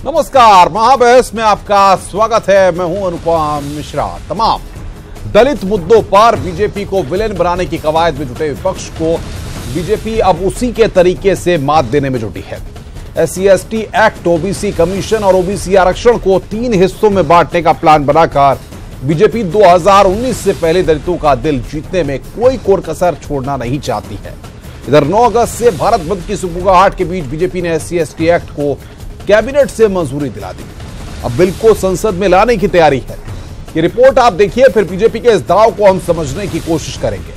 नमस्कार, महाबहस में आपका स्वागत है। मैं हूं अनुपम मिश्रा। तमाम दलित मुद्दों पर बीजेपी को विलेन बनाने की कवायद में जुटे विपक्ष को बीजेपी अब उसी के तरीके से मात देने में जुटी है। SC/ST एक्ट, ओबीसी कमीशन और ओबीसी आरक्षण को 3 हिस्सों में बांटने का प्लान बनाकर बीजेपी 2019 से पहले दलितों का दिल जीतने में कोई कोर कसर छोड़ना नहीं चाहती है। इधर 9 अगस्त से भारत बंद की सुगबुगाहट के बीच बीजेपी ने SC/ST एक्ट को कैबिनेट से मंजूरी दिला दी। अब बिल को संसद में लाने की तैयारी है। ये रिपोर्ट आप देखिए, फिर बीजेपी के इस दाव को हम समझने की कोशिश करेंगे।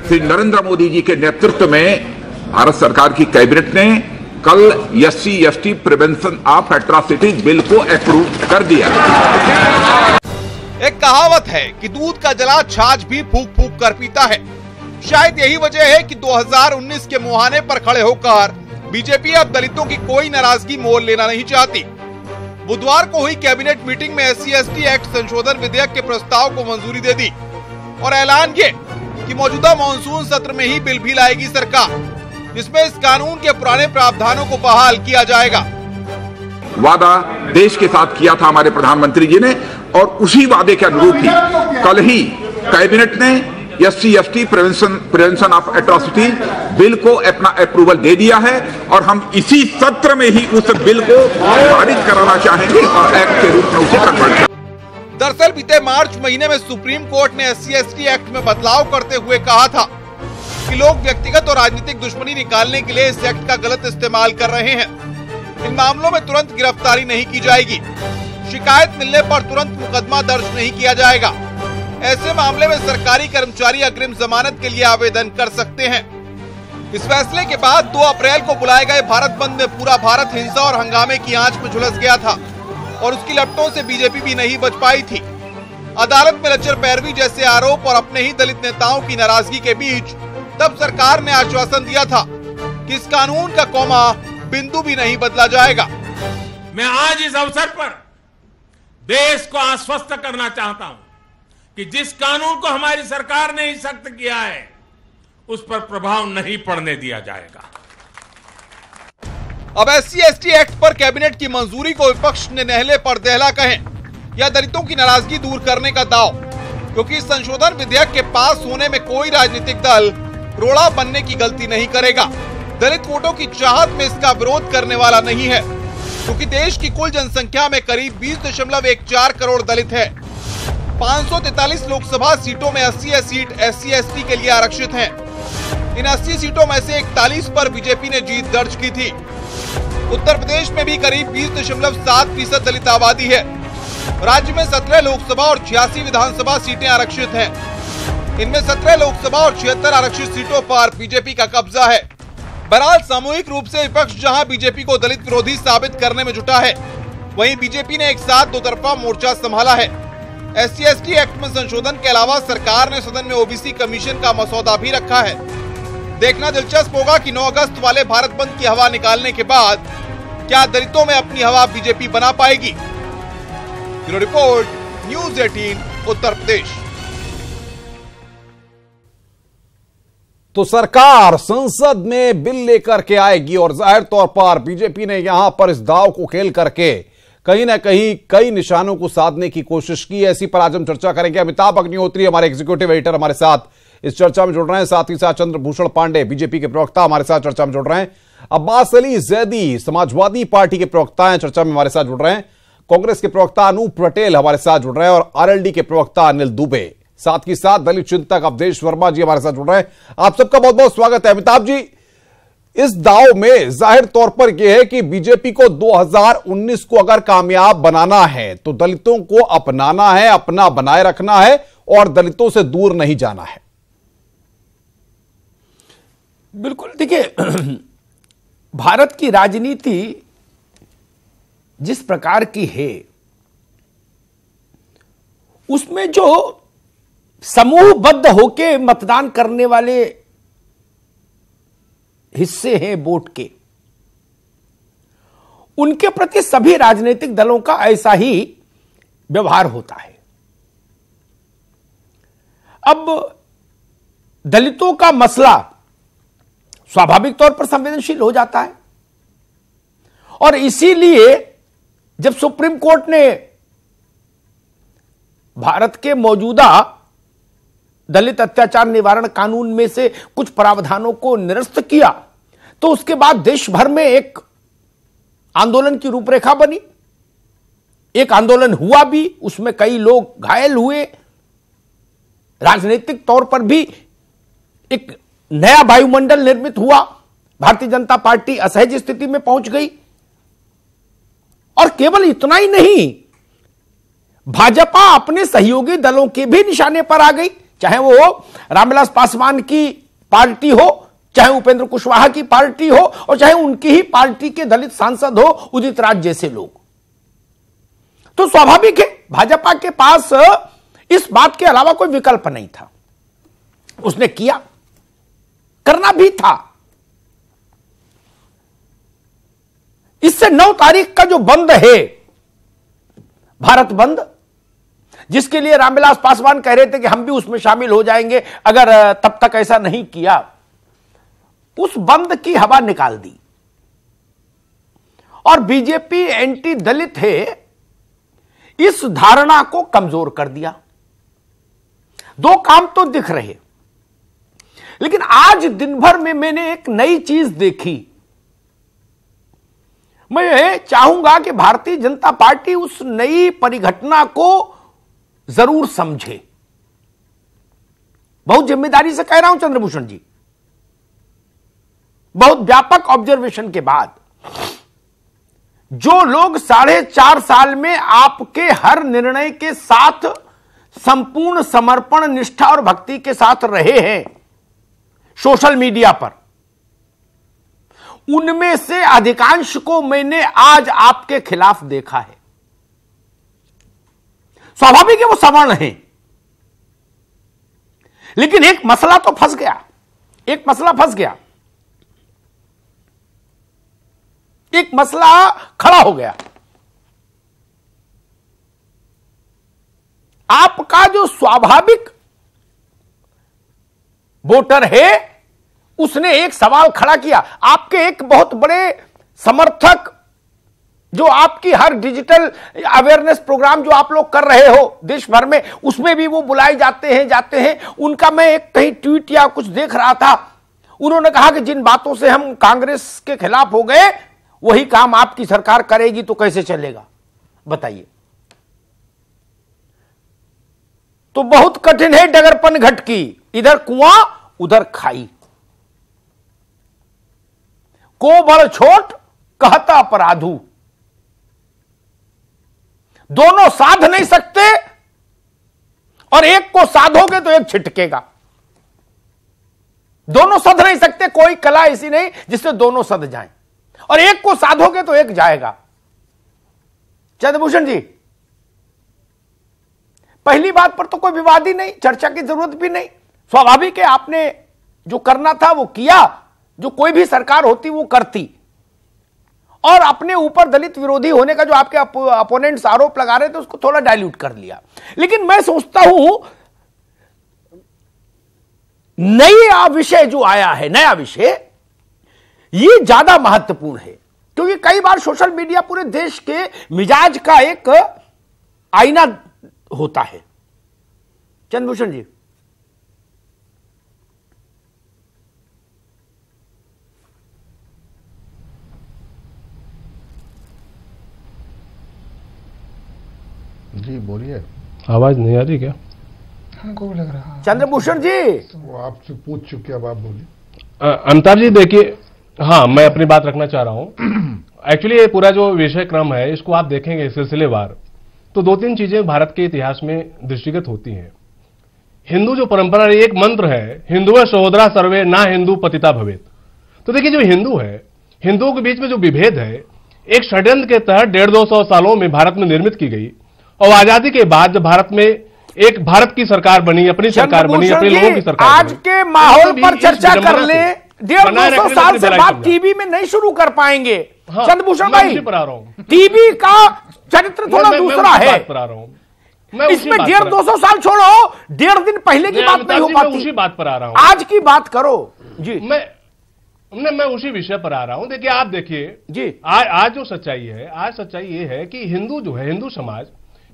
श्री नरेंद्र मोदी जी के नेतृत्व में भारत सरकार की कैबिनेट ने कल SC/ST prevention of atrocities bill को अप्रूव कर दिया। एक कहावत है कि दूध का जला छाछ भी फूंक फूंक कर पीता है। शायद यही वजह है कि 2019 के मुहाने पर खड़े होकर बीजेपी अब दलितों की कोई नाराजगी मोल लेना नहीं चाहती। बुधवार को हुई कैबिनेट मीटिंग में SC/ST एक्ट संशोधन विधेयक के प्रस्ताव को मंजूरी दे दी और ऐलान किए कि मौजूदा मानसून सत्र में ही बिल भी लाएगी सरकार, जिसमें इस कानून के पुराने प्रावधानों को बहाल किया जाएगा। वादा देश के साथ किया था हमारे प्रधानमंत्री जी ने, और उसी वादे के अनुरूप ही कल ही कैबिनेट ने SC/ST prevention of atrocity bill को अपना अप्रूवल दे दिया है और हम इसी सत्र में ही उस बिल को पारित कराना चाहेंगे और एक्ट के रूप में उसे कन्वर्ट करेंगे। दरअसल बीते मार्च महीने में सुप्रीम कोर्ट ने SC/ST एक्ट में बदलाव करते हुए कहा था कि लोग व्यक्तिगत और राजनीतिक दुश्मनी निकालने के लिए इस एक्ट का गलत इस्तेमाल कर रहे हैं। इन मामलों में तुरंत गिरफ्तारी नहीं की जाएगी, शिकायत मिलने पर तुरंत मुकदमा दर्ज नहीं किया जाएगा। ऐसे मामले में सरकारी कर्मचारी अग्रिम जमानत के लिए आवेदन कर सकते हैं। इस फैसले के बाद 2 अप्रैल को बुलाए गए भारत बंद में पूरा भारत हिंसा और हंगामे की आंच में झुलस गया था और उसकी लपटों से बीजेपी भी नहीं बच पाई थी। अदालत में लचर पैरवी जैसे आरोप और अपने ही दलित नेताओं की नाराजगी के बीच तब सरकार ने आश्वासन दिया था कि इस कानून का कौमा बिंदु भी नहीं बदला जाएगा। मैं आज इस अवसर पर देश को आश्वस्त करना चाहता हूं कि जिस कानून को हमारी सरकार ने ही सख्त किया है उस पर प्रभाव नहीं पड़ने दिया जाएगा। अब SC/ST एक्ट पर कैबिनेट की मंजूरी को विपक्ष ने नहले पर दहला कहें या दलितों की नाराजगी दूर करने का दाव, क्योंकि इस संशोधन विधेयक के पास होने में कोई राजनीतिक दल रोड़ा बनने की गलती नहीं करेगा। दलित वोटों की चाहत में इसका विरोध करने वाला नहीं है, क्योंकि देश की कुल जनसंख्या में करीब 20.14 करोड़ दलित है। 543 लोकसभा सीटों में 80 सीट SC/ST के लिए आरक्षित हैं। इन 80 सीटों में से 41 पर बीजेपी ने जीत दर्ज की थी। उत्तर प्रदेश में भी करीब 20.7% दलित आबादी है। राज्य में 17 लोकसभा और 86 विधानसभा सीटें आरक्षित हैं। इनमें 17 लोकसभा और 76 आरक्षित सीटों पर बीजेपी का कब्जा है। बहरहाल सामूहिक रूप से विपक्ष जहां बीजेपी को दलित विरोधी साबित करने में जुटा है, वहीं बीजेपी ने एक साथ दो तरफा मोर्चा संभाला है। SC/ST एक्ट में संशोधन के अलावा सरकार ने सदन में ओबीसी कमीशन का मसौदा भी रखा है। देखना दिलचस्प होगा कि 9 अगस्त वाले भारत बंद की हवा निकालने के बाद क्या दलितों में अपनी हवा बीजेपी बना पाएगी। Bureau report, news 18 Uttar Pradesh. तो सरकार संसद में बिल लेकर के आएगी और जाहिर तौर पर बीजेपी ने यहां पर इस दाव को खेल करके कहीं ना कहीं कई निशानों को साधने की कोशिश की है। इसी पर आज हम चर्चा करेंगे। अमिताभ अग्निहोत्री हमारे एग्जीक्यूटिव एडिटर हमारे साथ इस चर्चा में जुड़ रहे हैं, साथ ही साथ चंद्रभूषण पांडे बीजेपी के प्रवक्ता हमारे साथ चर्चा में जुड़ रहे हैं। अब्बास अली जैदी समाजवादी पार्टी के प्रवक्ता हैं, चर्चा में हमारे साथ जुड़ रहे हैं। कांग्रेस के प्रवक्ता अनूप पटेल हमारे साथ जुड़ रहे हैं और RLD के प्रवक्ता अनिल दुबे, साथ ही साथ दलित चिंतक अवधेश वर्मा जी हमारे साथ जुड़ रहे हैं। आप सबका बहुत बहुत स्वागत है। अमिताभ जी, इस दाव में जाहिर तौर पर यह है कि बीजेपी को 2019 को अगर कामयाब बनाना है तो दलितों को अपनाना है, अपना बनाए रखना है और दलितों से दूर नहीं जाना है। बिल्कुल, देखिए भारत की राजनीति जिस प्रकार की है उसमें जो समूहबद्ध होके मतदान करने वाले हिस्से हैं वोट के, उनके प्रति सभी राजनीतिक दलों का ऐसा ही व्यवहार होता है। अब दलितों का मसला स्वाभाविक तौर पर संवेदनशील हो जाता है और इसीलिए जब सुप्रीम कोर्ट ने भारत के मौजूदा दलित अत्याचार निवारण कानून में से कुछ प्रावधानों को निरस्त किया, तो उसके बाद देश भर में एक आंदोलन की रूपरेखा बनी। एक आंदोलन हुआ भी, उसमें कई लोग घायल हुए, राजनीतिक तौर पर भी एक नया वायुमंडल निर्मित हुआ, भारतीय जनता पार्टी असहज स्थिति में पहुंच गई। और केवल इतना ही नहीं, भाजपा अपने सहयोगी दलों के भी निशाने पर आ गई, चाहे वो रामविलास पासवान की पार्टी हो, चाहे उपेंद्र कुशवाहा की पार्टी हो, और चाहे उनकी ही पार्टी के दलित सांसद हो उदित राज जैसे लोग। तो स्वाभाविक है भाजपा के पास इस बात के अलावा कोई विकल्प नहीं था, उसने किया, करना भी था। इससे 9 तारीख का जो बंद है, भारत बंद, जिसके लिए रामविलास पासवान कह रहे थे कि हम भी उसमें शामिल हो जाएंगे अगर तब तक ऐसा नहीं किया, उस बंद की हवा निकाल दी। और बीजेपी एंटी दलित है, इस धारणा को कमजोर कर दिया। 2 काम तो दिख रहे, लेकिन आज दिन भर में मैंने एक नई चीज देखी। मैं चाहूंगा कि भारतीय जनता पार्टी उस नई परिघटना को जरूर समझे। बहुत जिम्मेदारी से कह रहा हूं चंद्रभूषण जी, बहुत व्यापक ऑब्जर्वेशन के बाद। जो लोग 4.5 साल में आपके हर निर्णय के साथ संपूर्ण समर्पण, निष्ठा और भक्ति के साथ रहे हैं सोशल मीडिया पर, उनमें से अधिकांश को मैंने आज आपके खिलाफ देखा है। स्वाभाविक है वो सवर्ण है, लेकिन एक मसला तो फंस गया, एक मसला फंस गया, एक मसला खड़ा हो गया। आपका जो स्वाभाविक वोटर है उसने एक सवाल खड़ा किया। आपके एक बहुत बड़े समर्थक जो आपकी हर डिजिटल अवेयरनेस प्रोग्राम जो आप लोग कर रहे हो देश भर में, उसमें भी वो बुलाए जाते हैं। उनका मैं एक कहीं ट्वीट या कुछ देख रहा था, उन्होंने कहा कि जिन बातों से हम कांग्रेस के खिलाफ हो गए वही काम आपकी सरकार करेगी तो कैसे चलेगा, बताइए। तो बहुत कठिन है डगरपन घट की, इधर कुआं उधर खाई। को बड़ छोट कहता अपराधू, दोनों साध नहीं सकते, और एक को साधोगे तो एक छिटकेगा। दोनों सध नहीं सकते, कोई कला ऐसी नहीं जिससे दोनों सध जाएं, और एक को साधोगे तो एक जाएगा। चंद्रभूषण जी, पहली बात पर तो कोई विवाद ही नहीं, चर्चा की जरूरत भी नहीं। स्वाभाविक है, आपने जो करना था वो किया, जो कोई भी सरकार होती वो करती। और अपने ऊपर दलित विरोधी होने का जो आपके अपोनेंट्स आरोप लगा रहे थे उसको थोड़ा डाइल्यूट कर लिया। लेकिन मैं सोचता हूं नया विषय जो आया है, नया विषय, ये ज्यादा महत्वपूर्ण है, क्योंकि कई बार सोशल मीडिया पूरे देश के मिजाज का एक आईना होता है। चंद्रभूषण जी, जी बोलिए। आवाज नहीं आ रही क्या? हमको लग रहा। चंद्रभूषण जी, वो आपसे पूछ चुके, अब आप बोलिए। अमिताभ जी देखिए, हाँ मैं अपनी बात रखना चाह रहा हूँ। एक्चुअली ये पूरा जो विषय क्रम है इसको आप देखेंगे सिलसिलेवार, तो 2-3 चीजें भारत के इतिहास में दृष्टिगत होती हैं। हिंदू जो परंपरा, एक मंत्र है, हिंदुओं सहोदरा सर्वे ना हिंदू पतिता भवेत। तो देखिए, जो हिंदू है, हिंदुओं के बीच में जो विभेद है, एक षड्यंत्र के तहत 150-200 सालों में भारत में निर्मित की गई, और आजादी के बाद जब भारत में एक भारत की सरकार बनी, अपनी सरकार बनी, अपने लोगों की सरकार आज के माहौल पर चर्चा कर ले। 150-200 साल से बात टीवी में नहीं शुरू कर पाएंगे। हाँ, चंद्रभूषण भाई, टीवी का चरित्र थोड़ा दूसरा है। इसमें 150-200 साल छोड़ो, 1.5 दिन पहले की बात नहीं हो पाती। उसी बात पर आ रहा हूं, आज की बात करो जी। मैं उसी विषय पर आ रहा हूं। देखिए, आप देखिए जी, आज जो सच्चाई है, आज सच्चाई ये है कि हिंदू जो है, हिंदू समाज,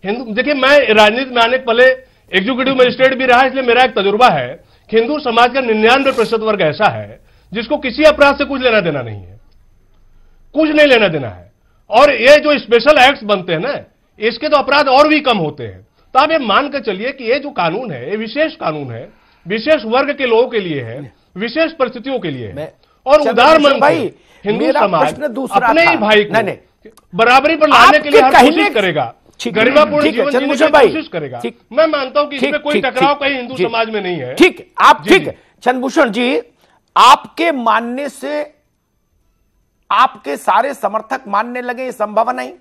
देखिए, मैं राजनीति में आने के पहले एग्जीक्यूटिव मजिस्ट्रेट भी रहा, इसलिए मेरा एक तजुर्बा है कि हिंदू समाज का 99% वर्ग ऐसा है जिसको किसी अपराध से कुछ लेना देना नहीं है, कुछ नहीं लेना देना है। और ये जो स्पेशल एक्ट्स बनते हैं ना, इसके तो अपराध और भी कम होते हैं। तो आप ये मान कर चलिए कि ये जो कानून है, ये विशेष कानून है, विशेष वर्ग के लोगों के लिए है, विशेष परिस्थितियों के लिए है। और उदार मन भाई, हिंदू समाज अपने ही भाई को नहीं, बराबरी पर लाने के लिए हर कोशिश करेगा, गरिमापूर्ण जीवन जीने की कोशिश करेगा। मैं मानता हूं कि इसमें कोई टकराव कहीं हिंदू समाज में नहीं है। ठीक, आप ठीक है चंद्रभूषण जी, आपके मानने से आपके सारे समर्थक मानने लगे, ये संभव नहीं।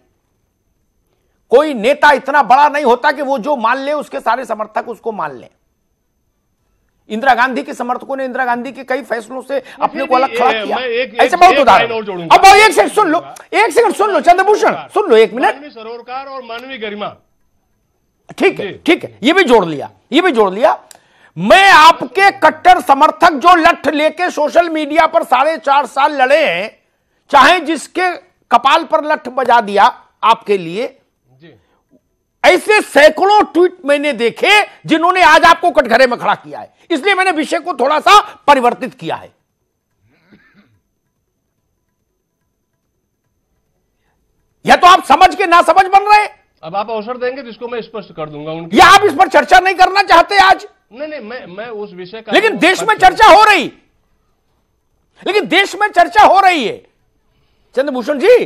कोई नेता इतना बड़ा नहीं होता कि वो जो मान ले उसके सारे समर्थक उसको मान लें। इंदिरा गांधी के समर्थकों ने इंदिरा गांधी के कई फैसलों से अपने को अलग खड़ा किया। ऐसे बहुत उदाहरण। अब एक सेकंड सुन लो, एक सेकंड सुन लो चंद्रभूषण, सुन लो 1 मिनट। मानवीय सरोकार और मानवीय गरिमा, ठीक है, ठीक है, ये भी जोड़ लिया, ये भी जोड़ लिया। मैं आपके कट्टर समर्थक जो लठ लेके सोशल मीडिया पर 4.5 साल लड़े हैं, चाहे जिसके कपाल पर लठ बजा दिया आपके लिए, ऐसे सैकड़ों ट्वीट मैंने देखे जिन्होंने आज आपको कटघरे में खड़ा किया है। इसलिए मैंने विषय को थोड़ा सा परिवर्तित किया है। या तो आप समझ के ना समझ बन रहे हैं। अब आप अवसर देंगे जिसको मैं स्पष्ट कर दूंगा उनकी। या आप इस पर चर्चा नहीं करना चाहते आज? नहीं, मैं उस विषय का, लेकिन देश में चर्चा हो रही, लेकिन देश में चर्चा हो रही है चंद्रभूषण जी।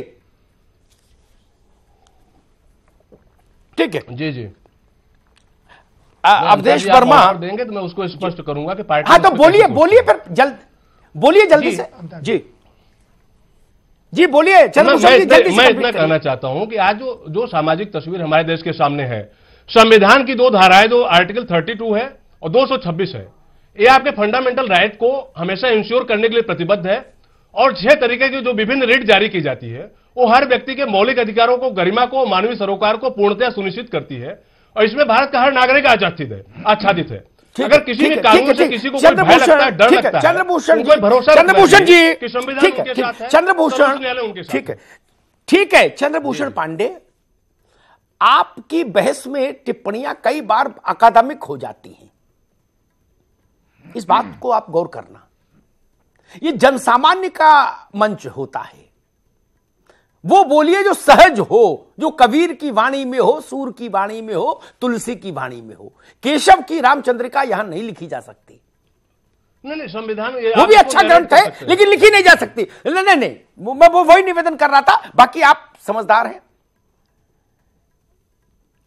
ठीक है जी। अवधेश वर्मा देंगे तो मैं उसको स्पष्ट करूंगा कि पार्टी। हाँ तो बोलिए फिर बोलिए जल्दी से। जी बोलिए चंद्रभूषण जी, जल्दी से। मैं इतना कहना चाहता हूं कि आज जो सामाजिक तस्वीर हमारे देश के सामने है, संविधान की 2 धाराएं, जो आर्टिकल 32 है और 226 है, ये आपके फंडामेंटल राइट को हमेशा इंश्योर करने के लिए प्रतिबद्ध है। और 6 तरीके की जो विभिन्न रिट जारी की जाती है, वो हर व्यक्ति के मौलिक अधिकारों को, गरिमा को, मानवीय सरोकार को पूर्णतया सुनिश्चित करती है। और इसमें भारत का हर नागरिक आच्छादित है। अगर किसी भी कानून से किसी को कोई भय लगता है, डर लगता है, चंद्रभूषण जी, कि संविधान उनके साथ है, चंद्रभूषण ठीक है चंद्रभूषण पांडे, आपकी बहस में टिप्पणियां कई बार अकादमिक हो जाती हैं। इस बात को आप गौर करना। ये जनसामान्य का मंच होता है। वो बोलिए जो सहज हो, जो कबीर की वाणी में हो, सूर की वाणी में हो, तुलसी की वाणी में हो। केशव की रामचंद्रिका यहां नहीं लिखी जा सकती। नहीं, संविधान वो भी अच्छा ग्रंथ है, लेकिन लिखी नहीं जा सकती। नहीं, मैं वो वही निवेदन कर रहा था। बाकी आप समझदार हैं।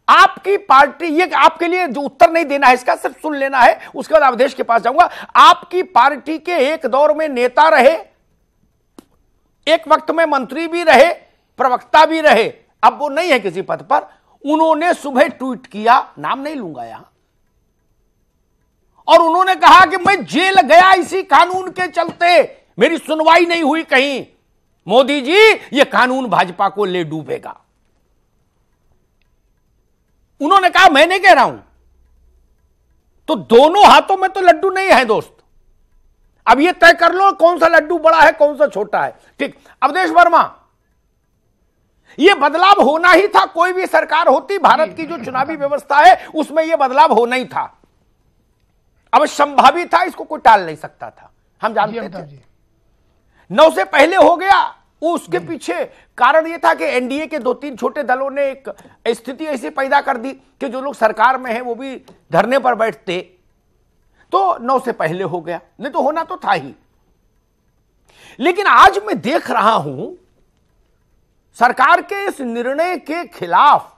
आपकी पार्टी, ये आपके लिए जो उत्तर नहीं देना है, इसका सिर्फ सुन लेना है, उसके बाद अवधेश के पास जाऊंगा। आपकी पार्टी के एक दौर में नेता रहे, एक वक्त में मंत्री भी रहे, प्रवक्ता भी रहे, अब वो नहीं है किसी पद पर। उन्होंने सुबह ट्वीट किया, नाम नहीं लूंगा यहां, और उन्होंने कहा कि मैं जेल गया इसी कानून के चलते, मेरी सुनवाई नहीं हुई कहीं। मोदी जी, ये कानून भाजपा को ले डूबेगा। उन्होंने कहा, मैं नहीं कह रहा हूं। तो दोनों हाथों में तो लड्डू नहीं है दोस्त। अब ये तय कर लो कौन सा लड्डू बड़ा है, कौन सा छोटा है। ठीक, अवधेश वर्मा, ये बदलाव होना ही था। कोई भी सरकार होती, भारत की जो चुनावी व्यवस्था है उसमें यह बदलाव होना ही था। अब संभावित था, इसको कोई टाल नहीं सकता था, हम जानते थे। 9 से पहले हो गया, उसके पीछे कारण यह था कि एनडीए के 2-3 छोटे दलों ने एक स्थिति ऐसी पैदा कर दी कि जो लोग सरकार में हैं वो भी धरने पर बैठते, तो 9 से पहले हो गया, नहीं तो होना तो था ही। लेकिन आज मैं देख रहा हूं सरकार के इस निर्णय के खिलाफ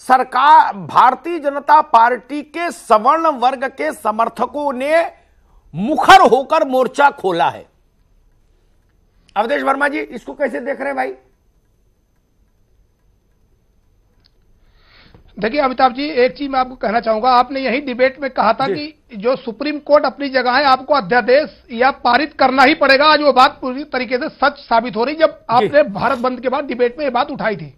सरकार, भारतीय जनता पार्टी के सवर्ण वर्ग के समर्थकों ने मुखर होकर मोर्चा खोला है। अवधेश वर्मा जी, इसको कैसे देख रहे हैं भाई? देखिए अमिताभ जी, एक चीज मैं आपको कहना चाहूंगा। आपने यही डिबेट में कहा था कि जो सुप्रीम कोर्ट अपनी जगह है, आपको अध्यादेश या पारित करना ही पड़ेगा। आज वो बात पूरी तरीके से सच साबित हो रही, जब आपने भारत बंद के बाद डिबेट में ये बात उठाई थी,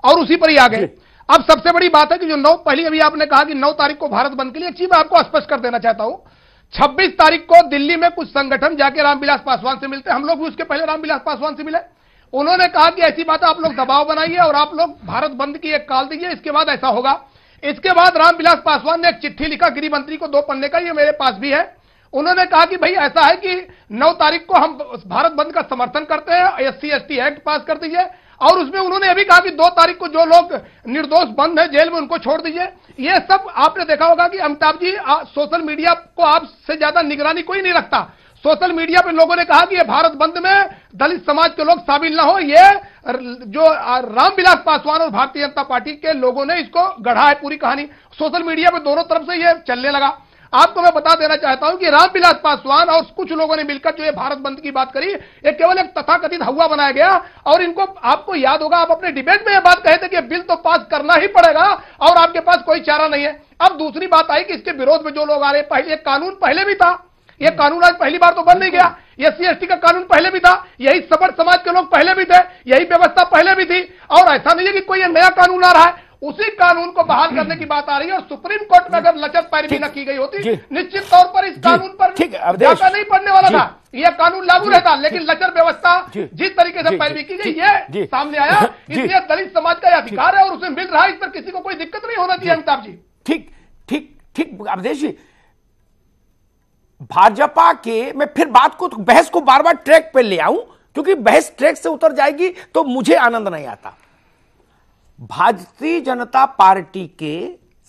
और उसी पर ही आ गए। अब सबसे बड़ी बात है कि जो 9, पहले अभी आपने कहा कि 9 तारीख को भारत बंद के लिए, एक चीज मैं आपको स्पष्ट कर देना चाहता हूं 26 तारीख को दिल्ली में कुछ संगठन जाके रामविलास पासवान से मिलते, हम लोग भी उसके पहले रामविलास पासवान से मिले। उन्होंने कहा कि ऐसी बात आप लोग दबाव बनाइए और आप लोग भारत बंद की एक कॉल दीजिए, इसके बाद ऐसा होगा। इसके बाद रामविलास पासवान ने एक चिट्ठी लिखा गृह मंत्री को, 2 पन्ने का, ये मेरे पास भी है। उन्होंने कहा कि भाई ऐसा है कि 9 तारीख को हम भारत बंद का समर्थन करते हैं, SC/ST एक्ट पास कर दीजिए। और उसमें उन्होंने अभी कहा कि 2 तारीख को जो लोग निर्दोष बंद है जेल में उनको छोड़ दीजिए। ये सब आपने देखा होगा कि अमिताभ जी सोशल मीडिया को आपसे ज्यादा निगरानी कोई नहीं रखता। सोशल मीडिया पे लोगों ने कहा कि ये भारत बंद में दलित समाज के लोग शामिल ना हो, ये जो रामविलास पासवान और भारतीय जनता पार्टी के लोगों ने इसको गढ़ा है पूरी कहानी। सोशल मीडिया पे दोनों तरफ से ये चलने लगा। आपको मैं बता देना चाहता हूं कि रामविलास पासवान और कुछ लोगों ने मिलकर जो ये भारत बंद की बात करी, ये केवल एक तथाकथित हवा बनाया गया। और इनको, आपको याद होगा, आप अपने डिबेट में ये बात कहे थे कि बिल तो पास करना ही पड़ेगा और आपके पास कोई चारा नहीं है। अब दूसरी बात आई कि इसके विरोध में जो लोग आ रहे, पहले कानून पहले भी था, ये कानून आज पहली बार तो बन नहीं गया। SC/ST का कानून पहले भी था, यही सबर समाज के लोग पहले भी थे, यही व्यवस्था पहले भी थी। और ऐसा नहीं है कि कोई नया कानून आ रहा है, उसी कानून को बहाल करने की बात आ रही है। और सुप्रीम कोर्ट में अगर लचर पैरवी न की गई होती, निश्चित तौर पर इस कानून पर जाका नहीं पड़ने वाला था, यह कानून लागू रहता। लेकिन लचर व्यवस्था जिस तरीके से पैरवी की गई, ये सामने आया। इसलिए दलित समाज का अधिकार है और उसे मिल रहा है, इस पर किसी को कोई दिक्कत नहीं होना चाहिए। अमिताभ जी, ठीक ठीक ठीक अवधेश जी, भाजपा के, मैं फिर बात को, बहस को बार बार ट्रैक पे ले आऊं, क्योंकि बहस ट्रैक से उतर जाएगी तो मुझे आनंद नहीं आता। भारतीय जनता पार्टी के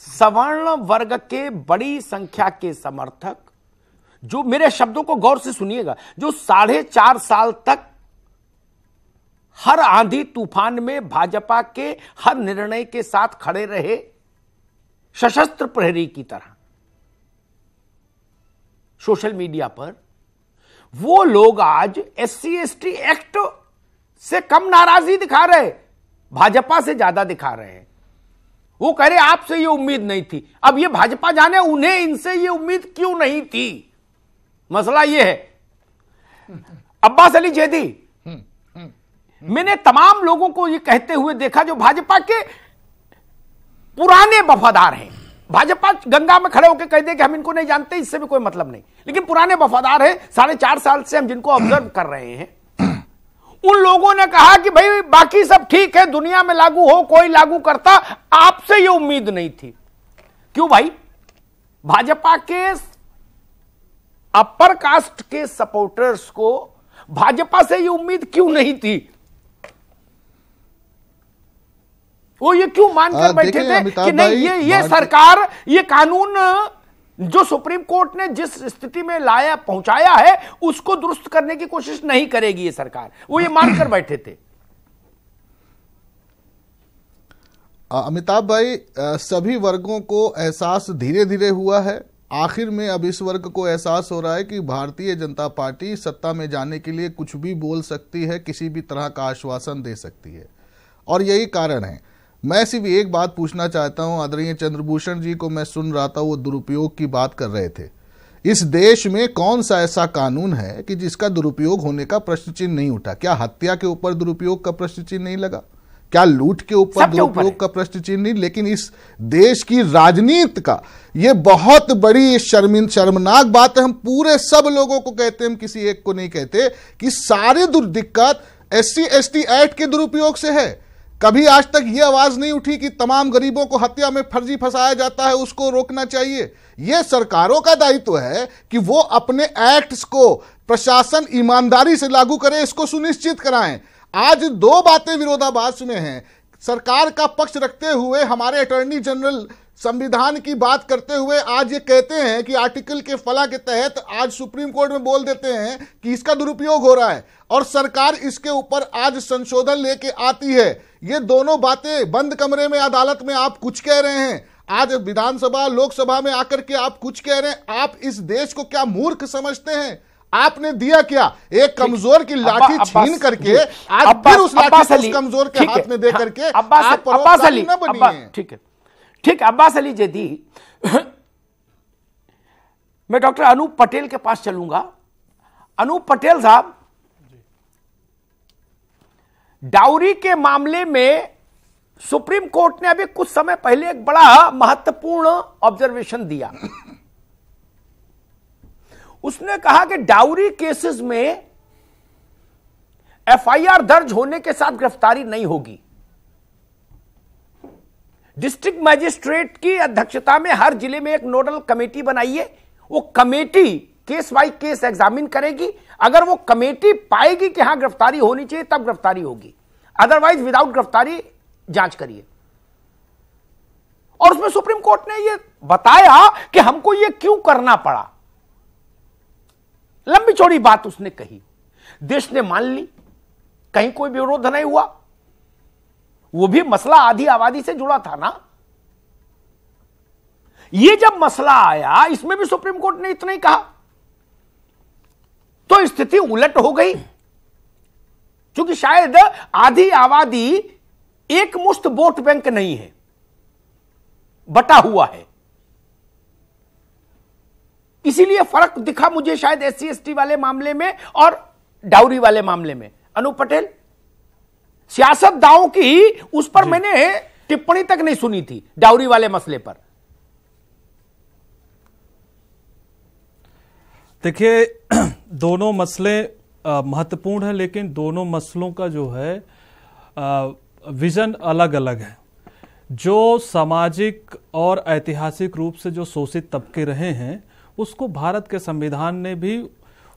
सवर्ण वर्ग के बड़ी संख्या के समर्थक, जो, मेरे शब्दों को गौर से सुनिएगा, जो 4.5 साल तक हर आंधी तूफान में भाजपा के हर निर्णय के साथ खड़े रहे, सशस्त्र प्रहरी की तरह सोशल मीडिया पर, वो लोग आज SC/ST एक्ट से कम नाराजगी दिखा रहे, भाजपा से ज्यादा दिखा रहे हैं। वो कह रहे आपसे ये उम्मीद नहीं थी। अब ये भाजपा जाने उन्हें इनसे ये उम्मीद क्यों नहीं थी, मसला ये है। अब्बास अली जैदी, मैंने तमाम लोगों को ये कहते हुए देखा जो भाजपा के पुराने वफादार हैं। भाजपा गंगा में खड़े होकर कह दे कि हम इनको नहीं जानते, इससे भी कोई मतलब नहीं, लेकिन पुराने वफादार हैं, 4.5 साल से हम जिनको ऑब्जर्व कर रहे हैं, उन लोगों ने कहा कि भाई बाकी सब ठीक है, दुनिया में लागू हो, कोई लागू करता, आपसे ये उम्मीद नहीं थी। क्यों भाई? भाजपा के अपर कास्ट के सपोर्टर्स को भाजपा से ये उम्मीद क्यों नहीं थी? वो ये क्यों मानकर बैठे थे कि नहीं, ये सरकार, ये कानून जो सुप्रीम कोर्ट ने जिस स्थिति में लाया, पहुंचाया है, उसको दुरुस्त करने की कोशिश नहीं करेगी ये सरकार, वो ये मानकर बैठे थे। अमिताभ भाई, सभी वर्गों को एहसास धीरे धीरे हुआ है। आखिर में अब इस वर्ग को एहसास हो रहा है कि भारतीय जनता पार्टी सत्ता में जाने के लिए कुछ भी बोल सकती है, किसी भी तरह का आश्वासन दे सकती है, और यही कारण है। मैं सिर्फ एक बात पूछना चाहता हूं, आदरणीय चंद्रभूषण जी को मैं सुन रहा था, वो दुरुपयोग की बात कर रहे थे। इस देश में कौन सा ऐसा कानून है कि जिसका दुरुपयोग होने का प्रश्न चिन्ह नहीं उठा? क्या हत्या के ऊपर दुरुपयोग का प्रश्न चिन्ह नहीं लगा? क्या लूट के ऊपर दुरुपयोग का प्रश्न चिन्ह नहीं? लेकिन इस देश की राजनीति का ये बहुत बड़ी शर्मनाक बात है। हम पूरे सब लोगों को कहते हैं, हम किसी एक को नहीं कहते, कि सारी दिक्कत SC/ST एक्ट के दुरुपयोग से है। कभी आज तक यह आवाज नहीं उठी कि तमाम गरीबों को हत्या में फर्जी फंसाया जाता है, उसको रोकना चाहिए। यह सरकारों का दायित्व है कि वो अपने एक्ट्स को प्रशासन ईमानदारी से लागू करे, इसको सुनिश्चित कराएं। आज 2 बातें विरोधाभास में हैं। सरकार का पक्ष रखते हुए हमारे अटॉर्नी जनरल संविधान की बात करते हुए आज ये कहते हैं कि आर्टिकल के फला के तहत आज सुप्रीम कोर्ट में बोल देते हैं कि इसका दुरुपयोग हो रहा है, और सरकार इसके ऊपर आज संशोधन लेके आती है। ये दोनों बातें बंद कमरे में अदालत में आप कुछ कह रहे हैं, आज विधानसभा लोकसभा में आकर के आप कुछ कह रहे हैं। आप इस देश को क्या मूर्ख समझते हैं? आपने दिया क्या? एक कमजोर की लाठी छीन करके आज फिर उस लाठी को उस कमजोर के हाथ में दे करके आप परोपकारी न बनिए। ठीक है, ठीक। अब्बास अली जैदी, मैं डॉक्टर अनूप पटेल के पास चलूंगा। अनूप पटेल साहब, डाउरी के मामले में सुप्रीम कोर्ट ने अभी कुछ समय पहले एक बड़ा महत्वपूर्ण ऑब्जर्वेशन दिया। उसने कहा कि डाउरी केसेस में एफआईआर दर्ज होने के साथ गिरफ्तारी नहीं होगी। डिस्ट्रिक्ट मजिस्ट्रेट की अध्यक्षता में हर जिले में एक नोडल कमेटी बनाइए, वो committee case by case examine करेगी। अगर वो कमेटी पाएगी कि हां गिरफ्तारी होनी चाहिए तब गिरफ्तारी होगी, अदरवाइज विदाउट गिरफ्तारी जांच करिए। और उसमें सुप्रीम कोर्ट ने यह बताया कि हमको यह क्यों करना पड़ा। लंबी चौड़ी बात उसने कही, देश ने मान ली, कहीं कोई विरोध नहीं हुआ। वो भी मसला आधी आबादी से जुड़ा था ना। ये जब मसला आया इसमें भी सुप्रीम कोर्ट ने इतना ही कहा, तो स्थिति उलट हो गई, क्योंकि शायद आधी आबादी एक मुश्त वोट बैंक नहीं है, बटा हुआ है। इसीलिए फर्क दिखा मुझे शायद एससी एसटी वाले मामले में और डाउरी वाले मामले में। अनूप पटेल, सियासतदानों की उस पर मैंने टिप्पणी तक नहीं सुनी थी डाउरी वाले मसले पर। देखिए, दोनों मसले महत्वपूर्ण है, लेकिन दोनों मसलों का जो है विजन अलग अलग है। जो सामाजिक और ऐतिहासिक रूप से जो शोषित तबके रहे हैं, उसको भारत के संविधान ने भी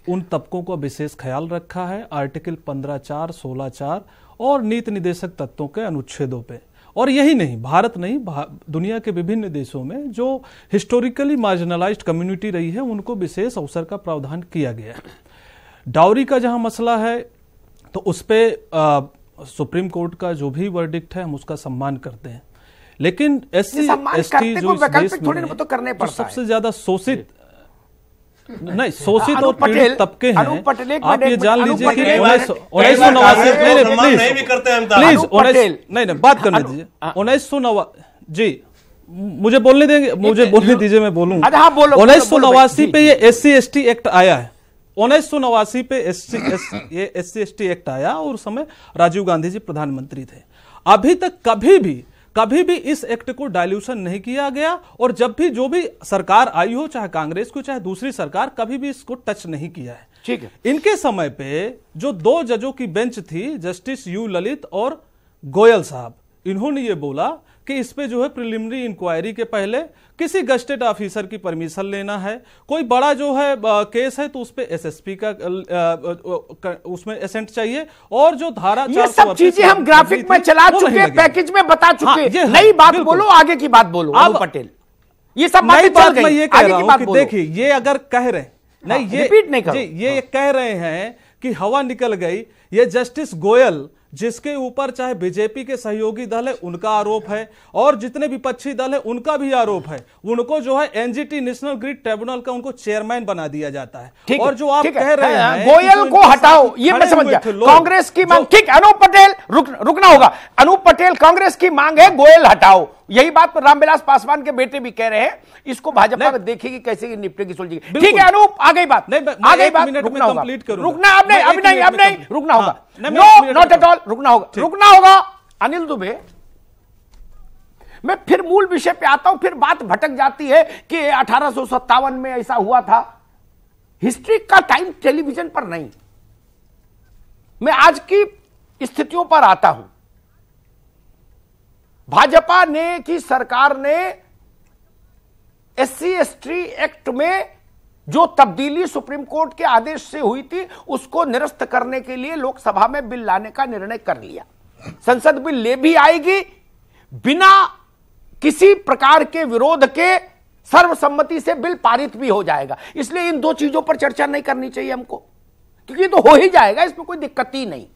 उन तबकों का विशेष ख्याल रखा है, आर्टिकल 15(4), 16(4) और नीति निर्देशक तत्वों के अनुच्छेदों पे। और यही नहीं, भारत नहीं, दुनिया के विभिन्न देशों में जो हिस्टोरिकली मार्जिनलाइज्ड कम्युनिटी रही है, उनको विशेष अवसर का प्रावधान किया गया है। डाउरी का जहां मसला है, तो उस पर सुप्रीम कोर्ट का जो भी वर्डिक्ट है हम उसका सम्मान करते हैं, लेकिन एससी एसटी जो इस देश में है, तो सबसे ज्यादा शोषित नहीं, शोषित और पीड़ित तबके हैं। आप ये जान लीजिए कि 1989 बात करने दीजिए। 1989 जी, मुझे बोलने देंगे, मुझे बोलने दीजिए, मैं बोलूंगा। 1989 पे ये एससी एसटी एक्ट आया है। 1989 पे ये एससी एसटी एक्ट आया और उस समय राजीव गांधी जी प्रधानमंत्री थे। अभी तक कभी भी इस एक्ट को डाइल्यूशन नहीं किया गया, और जब भी जो भी सरकार आई हो, चाहे कांग्रेस को चाहे दूसरी सरकार, कभी भी इसको टच नहीं किया है। ठीक है, इनके समय पे जो 2 जजों की बेंच थी, जस्टिस यू ललित और गोयल साहब, इन्होंने ये बोला कि इस पे जो है प्रिलिमिनरी इंक्वायरी के पहले किसी गस्टेड ऑफिसर की परमिशन लेना है। कोई बड़ा जो है केस है तो उस पे एसएसपी का उसमें एसेंट चाहिए, और जो धारा ये सब चीजें हम ग्राफिक में चला चुके, पैकेज में बता चुके। नई बात बोलो, आगे की बात बोलो अनूप पटेल। ये सब नई बात मैं ये कह रहा हूं कि देखिए, ये अगर कह रहे नहीं, ये रिपीट नहीं करो, ये कह रहे हैं कि हवा निकल गई, ये जस्टिस गोयल जिसके ऊपर चाहे बीजेपी के सहयोगी दल है उनका आरोप है, और जितने विपक्षी दल है उनका भी आरोप है, उनको जो है एनजीटी नेशनल ग्रिड ट्रिब्यूनल का उनको चेयरमैन बना दिया जाता है। और जो आप कह रहे हैं गोयल को हटाओ, ये मैं समझ गया, कांग्रेस की मांग। ठीक, अनूप पटेल रुकना होगा। अनूप पटेल, कांग्रेस की मांग है गोयल हटाओ, यही बात रामविलास पासवान के बेटे भी कह रहे हैं। इसको भाजपा देखेगी कैसे निपटेगी, सुलझेगी। ठीक है अनूप, आ गई बात, आ गई बात, रुकना होगा, रुकना अब नहीं, रुकना होगा, नो नॉट एट ऑल, रुकना होगा। अनिल दुबे, मैं फिर मूल विषय पे आता हूं, फिर बात भटक जाती है कि 1857 में ऐसा हुआ था। हिस्ट्री का टाइम टेलीविजन पर नहीं, मैं आज की स्थितियों पर आता हूं। भाजपा ने की सरकार ने एससी एसटी एक्ट में जो तब्दीली सुप्रीम कोर्ट के आदेश से हुई थी, उसको निरस्त करने के लिए लोकसभा में बिल लाने का निर्णय कर लिया। संसद बिल ले भी आएगी, बिना किसी प्रकार के विरोध के सर्वसम्मति से बिल पारित भी हो जाएगा। इसलिए इन 2 चीजों पर चर्चा नहीं करनी चाहिए हमको, क्योंकि तो हो ही जाएगा, इसमें कोई दिक्कत ही नहीं।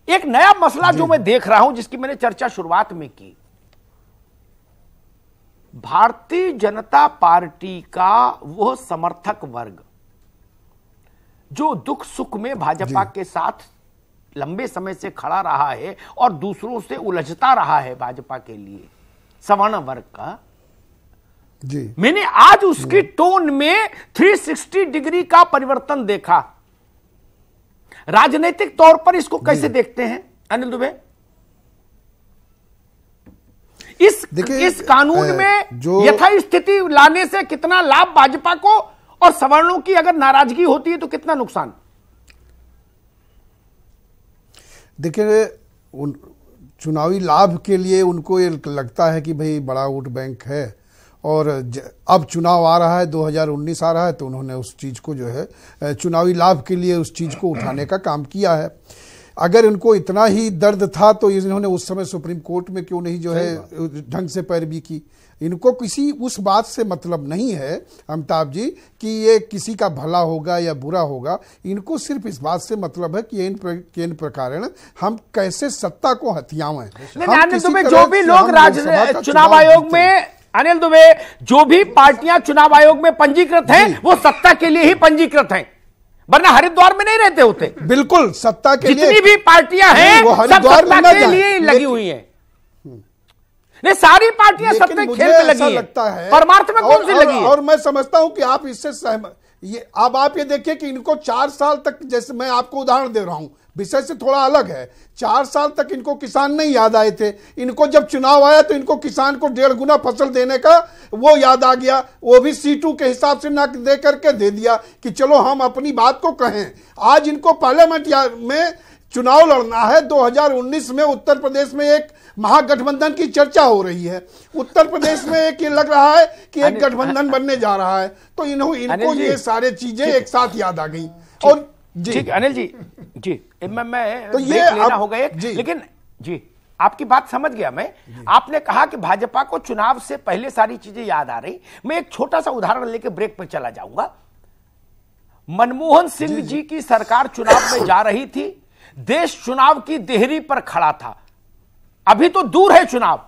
एक नया मसला जो मैं देख रहा हूं, जिसकी मैंने चर्चा शुरुआत में की, भारतीय जनता पार्टी का वो समर्थक वर्ग जो दुख सुख में भाजपा के साथ लंबे समय से खड़ा रहा है और दूसरों से उलझता रहा है भाजपा के लिए, सवर्ण वर्ग का जी, मैंने आज उसकी टोन में 360 डिग्री का परिवर्तन देखा। राजनीतिक तौर पर इसको कैसे देखते हैं अनिल दुबे? इस कानून में यथास्थिति लाने से कितना लाभ भाजपा को और सवर्णों की अगर नाराजगी होती है तो कितना नुकसान? देखिए, चुनावी लाभ के लिए उनको ये लगता है कि भाई बड़ा वोट बैंक है और अब चुनाव आ रहा है, 2019 आ रहा है, तो उन्होंने उस चीज़ को जो है चुनावी लाभ के लिए उस चीज़ को उठाने का काम किया है। अगर इनको इतना ही दर्द था तो इन्होंने उस समय सुप्रीम कोर्ट में क्यों नहीं जो है ढंग से पैरवी की? इनको किसी उस बात से मतलब नहीं है अमिताभ जी कि ये किसी का भला होगा या बुरा होगा। इनको सिर्फ इस बात से मतलब है कि इन प्रकार हम कैसे सत्ता को हथियावें। अनिल दुबे, जो भी लोग चुनाव आयोग में, अनिल दुबे, जो भी पार्टियां चुनाव आयोग में पंजीकृत हैं वो सत्ता के लिए ही पंजीकृत हैं, वरना हरिद्वार में नहीं रहते होते। बिल्कुल, सत्ता के लिए जितनी भी पार्टियां हैं वो सत्ता के लिए लगी हुई हैं। नहीं, सारी पार्टियां सत्ता के खेल में लगी हैं, परमार्थ में कौन सी लगी है? और मैं समझता हूं कि आप इससे सहमत, ये अब आप ये देखिए कि इनको 4 साल तक, जैसे मैं आपको उदाहरण दे रहा हूं, विषय से थोड़ा अलग है, 4 साल तक इनको किसान नहीं याद आए थे। इनको जब चुनाव आया तो इनको किसान को 1.5 गुना फसल देने का वो याद आ गया, वो भी C2 के हिसाब से ना दे करके दे दिया कि चलो हम अपनी बात को कहें। आज इनको पार्लियामेंट में चुनाव लड़ना है। 2019 में उत्तर प्रदेश में एक महागठबंधन की चर्चा हो रही है। उत्तर प्रदेश में एक ये लग रहा है कि एक गठबंधन बनने जा रहा है, तो इनको ये सारे चीजें एक साथ याद आ गई। और ठीक, अनिल जी मैं तो ये लेना होगा एक, लेकिन जी आपकी बात समझ गया मैं। आपने कहा कि भाजपा को चुनाव से पहले सारी चीजें याद आ रही। मैं एक छोटा सा उदाहरण लेके ब्रेक पर चला जाऊंगा। मनमोहन सिंह जी की सरकार चुनाव में जा रही थी, देश चुनाव की देहरी पर खड़ा था। अभी तो दूर है चुनाव,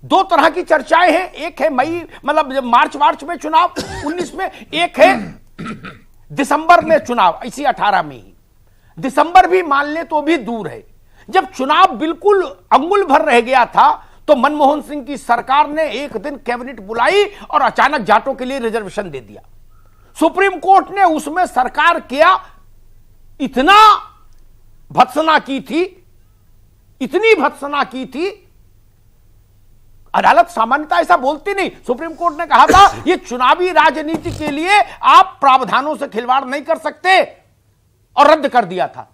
2 तरह की चर्चाएं हैं। एक है मई, मतलब मार्च में चुनाव 19 में, एक है दिसंबर में चुनाव, इसी 18 में ही। दिसंबर भी मान ले तो भी दूर है। जब चुनाव बिल्कुल अंगुल भर रह गया था तो मनमोहन सिंह की सरकार ने एक दिन कैबिनेट बुलाई और अचानक जाटों के लिए रिजर्वेशन दे दिया। सुप्रीम कोर्ट ने उसमें सरकार किया इतना भत्सना की थी, इतनी भत्सना की थी, अदालत सामान्यतः ऐसा बोलती नहीं। सुप्रीम कोर्ट ने कहा था ये चुनावी राजनीति के लिए आप प्रावधानों से खिलवाड़ नहीं कर सकते, और रद्द कर दिया था।